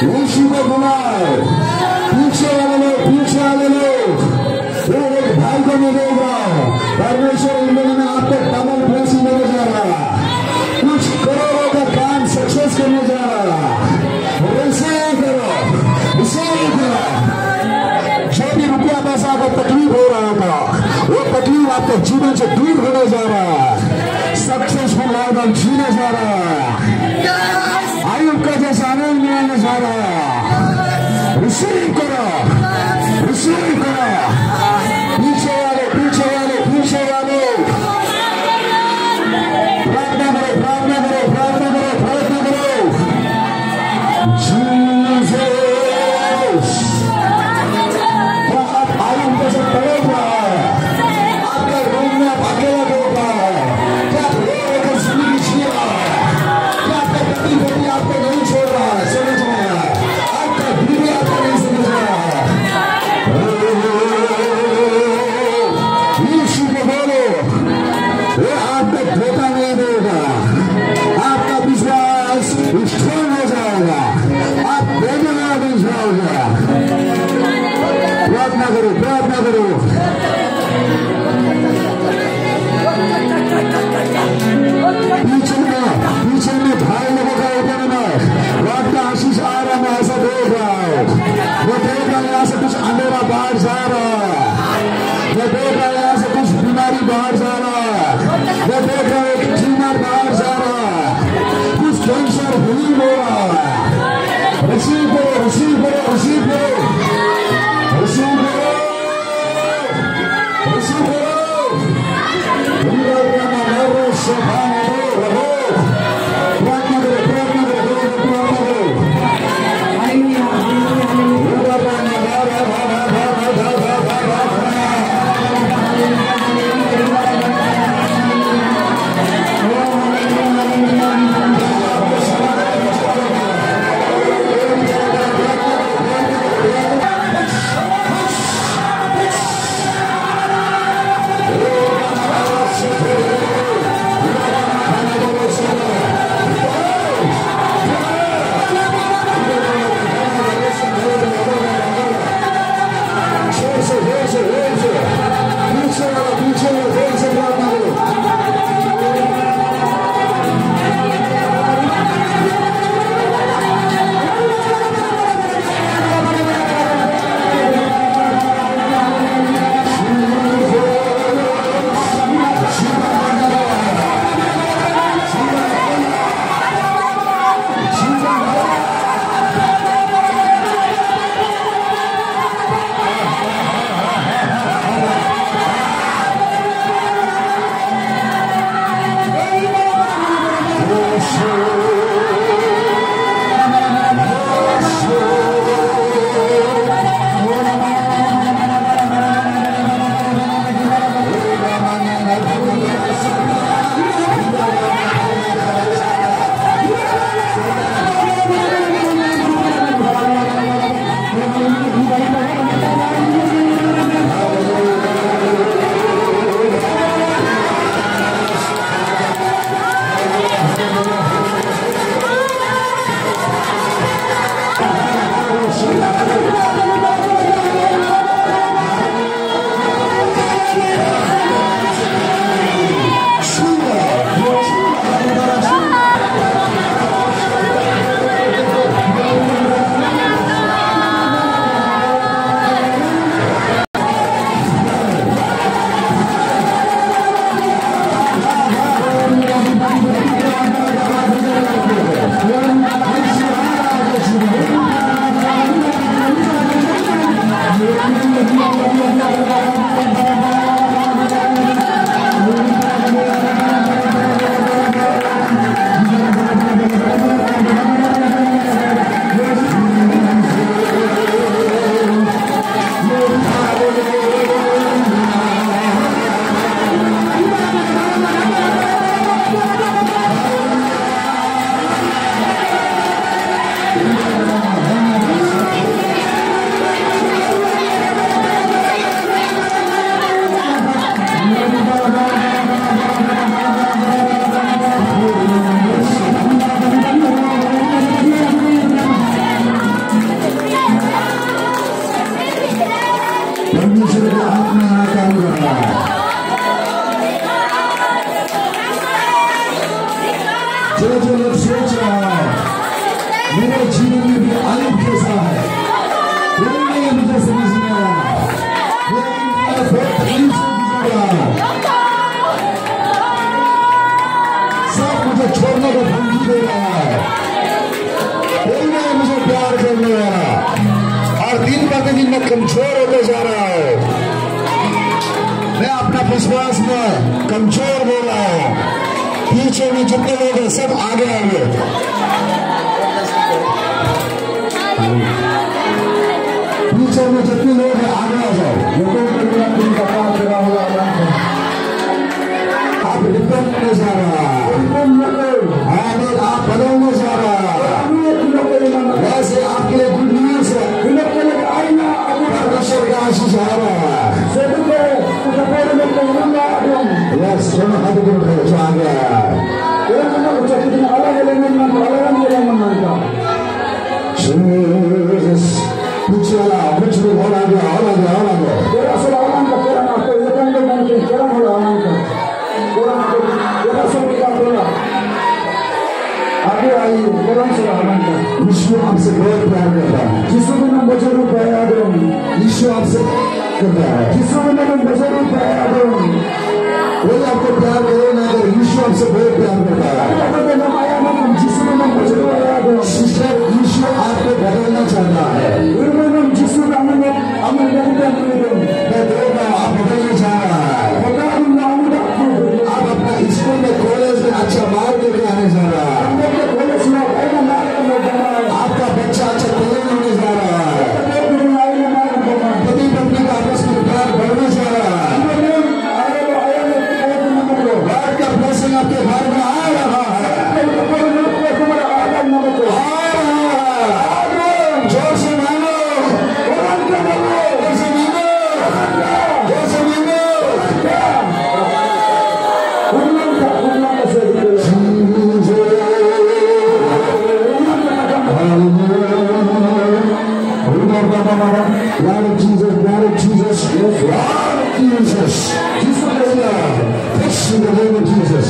यीशु को बुलाओ। पीछे वाले लोग, पीछे वाले लोग, एक भाई को मैं देख रहा हूँ, परमेश्वर इन दिनों में आपको डबल ब्लेसिंग देने जा रहा है, कुछ करोड़ों का काम सक्सेस करने जा रहा है। रिसीव करो, रिसीव करो। जो भी रुपया पैसा का तकलीफ हो रहा था वो तकलीफ आपके जीवन से दूर होने जा रहा है। सक्सेसफुल लाइफ आप जीने जा रहा है, आयुब का जैसा आनंद मिलने जा रहा है। रिसीव करो, रिसीव करो। पीछे वाले, पीछे वाले, पीछे वाले, प्रार्थना करो, प्रार्थना करो, प्रार्थना करो, प्रार्थना करो। जीसस, आप आयुब को से तड़प रहा है, आपके रूम में आप अकेला देख रहा है, क्या लेकर जिंदगी जी रहा है, क्या आपका पति पति आपको नहीं छोड़ रहा है, समझ रहा है, आपका बीवी आपको नहीं समझ रहा है। यीशु को बोलो, वो आपको धोखा नहीं देगा, आपका विश्वास स्ट्रॉन्ग हो जाएगा, आप बेगुनाह बन जाओगे। प्रार्थना करो, प्रार्थना करो। पीछे में भाई लोगों का ऊपर में रात का आशीष आ रहा, मैं ऐसा देख रहा हूँ। मैं देख रहा हूँ यहाँ से कुछ अंधेरा बाहर जा रहा है, मैं देख रहा हूँ यहाँ से कुछ बीमारी बाहर जा रहा है, मैं देख रहा हूँ एक ट्यूमर बाहर जा रहा है, कुछ कैंसर हील हो रहा है। रिसीव करो, रिसीव करो, रिसीव करो, रिसीव करो, रिसीव करो। प्रार्थना करो, प्रार्थना करो, प्रार्थना करो। कमजोर होते जा रहा है। मैं अपना विश्वास में कमजोर हो रहा हूं। पीछे में जितने लोग हैं सब आगे आएंगे। पीछे में जितने लोग हैं आगे आ जाओ। आप रिटर्न करने जा रहा है, आप बदलने जा रहा है। वैसे आपके लिए गुड न्यूज है, परमेश्वर का आशीष आ रहा है। यस, दोनों हाथ जोड़ रहे जो आ गया है। पीछे वाला पीछे और आ गया, और आ गया, और आ गया। आगे आइए, यीशु आपसे बहुत प्यार करता है। यीशु के नाम बजरू प्यार दो। यीशु आपसे करता है। यीशु के नाम बजरू प्यार दो। कोई आपको प्यार करे ना करे, यीशु आपसे बहुत प्यार करता है। यीशु के नाम बजरू प्यार दो। सिस्टर, यीशु आपको बदलना चाहता है। यीशु का नाम मैं देखा आप बदलना चाह रहा है। आप अपना स्कूल में, कॉलेज में अच्छा मार्क लेके आने जा रहा है। आपका बच्चा अच्छा कॉलेज होने जा रहा है। पति पत्नी का आपस में प्यार बढ़ने जा रहा है। बात का प्रश्न आपके घर में आ रहा है। जोर से मानो, जोर से मानो, जोर से मानो। Blood of Jesus, blood of Jesus, blood of Jesus. Jesus is Lord. Push in the name of Jesus.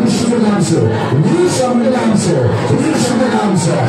Yeshua the answer. Yeshua the answer. Yeshua the answer.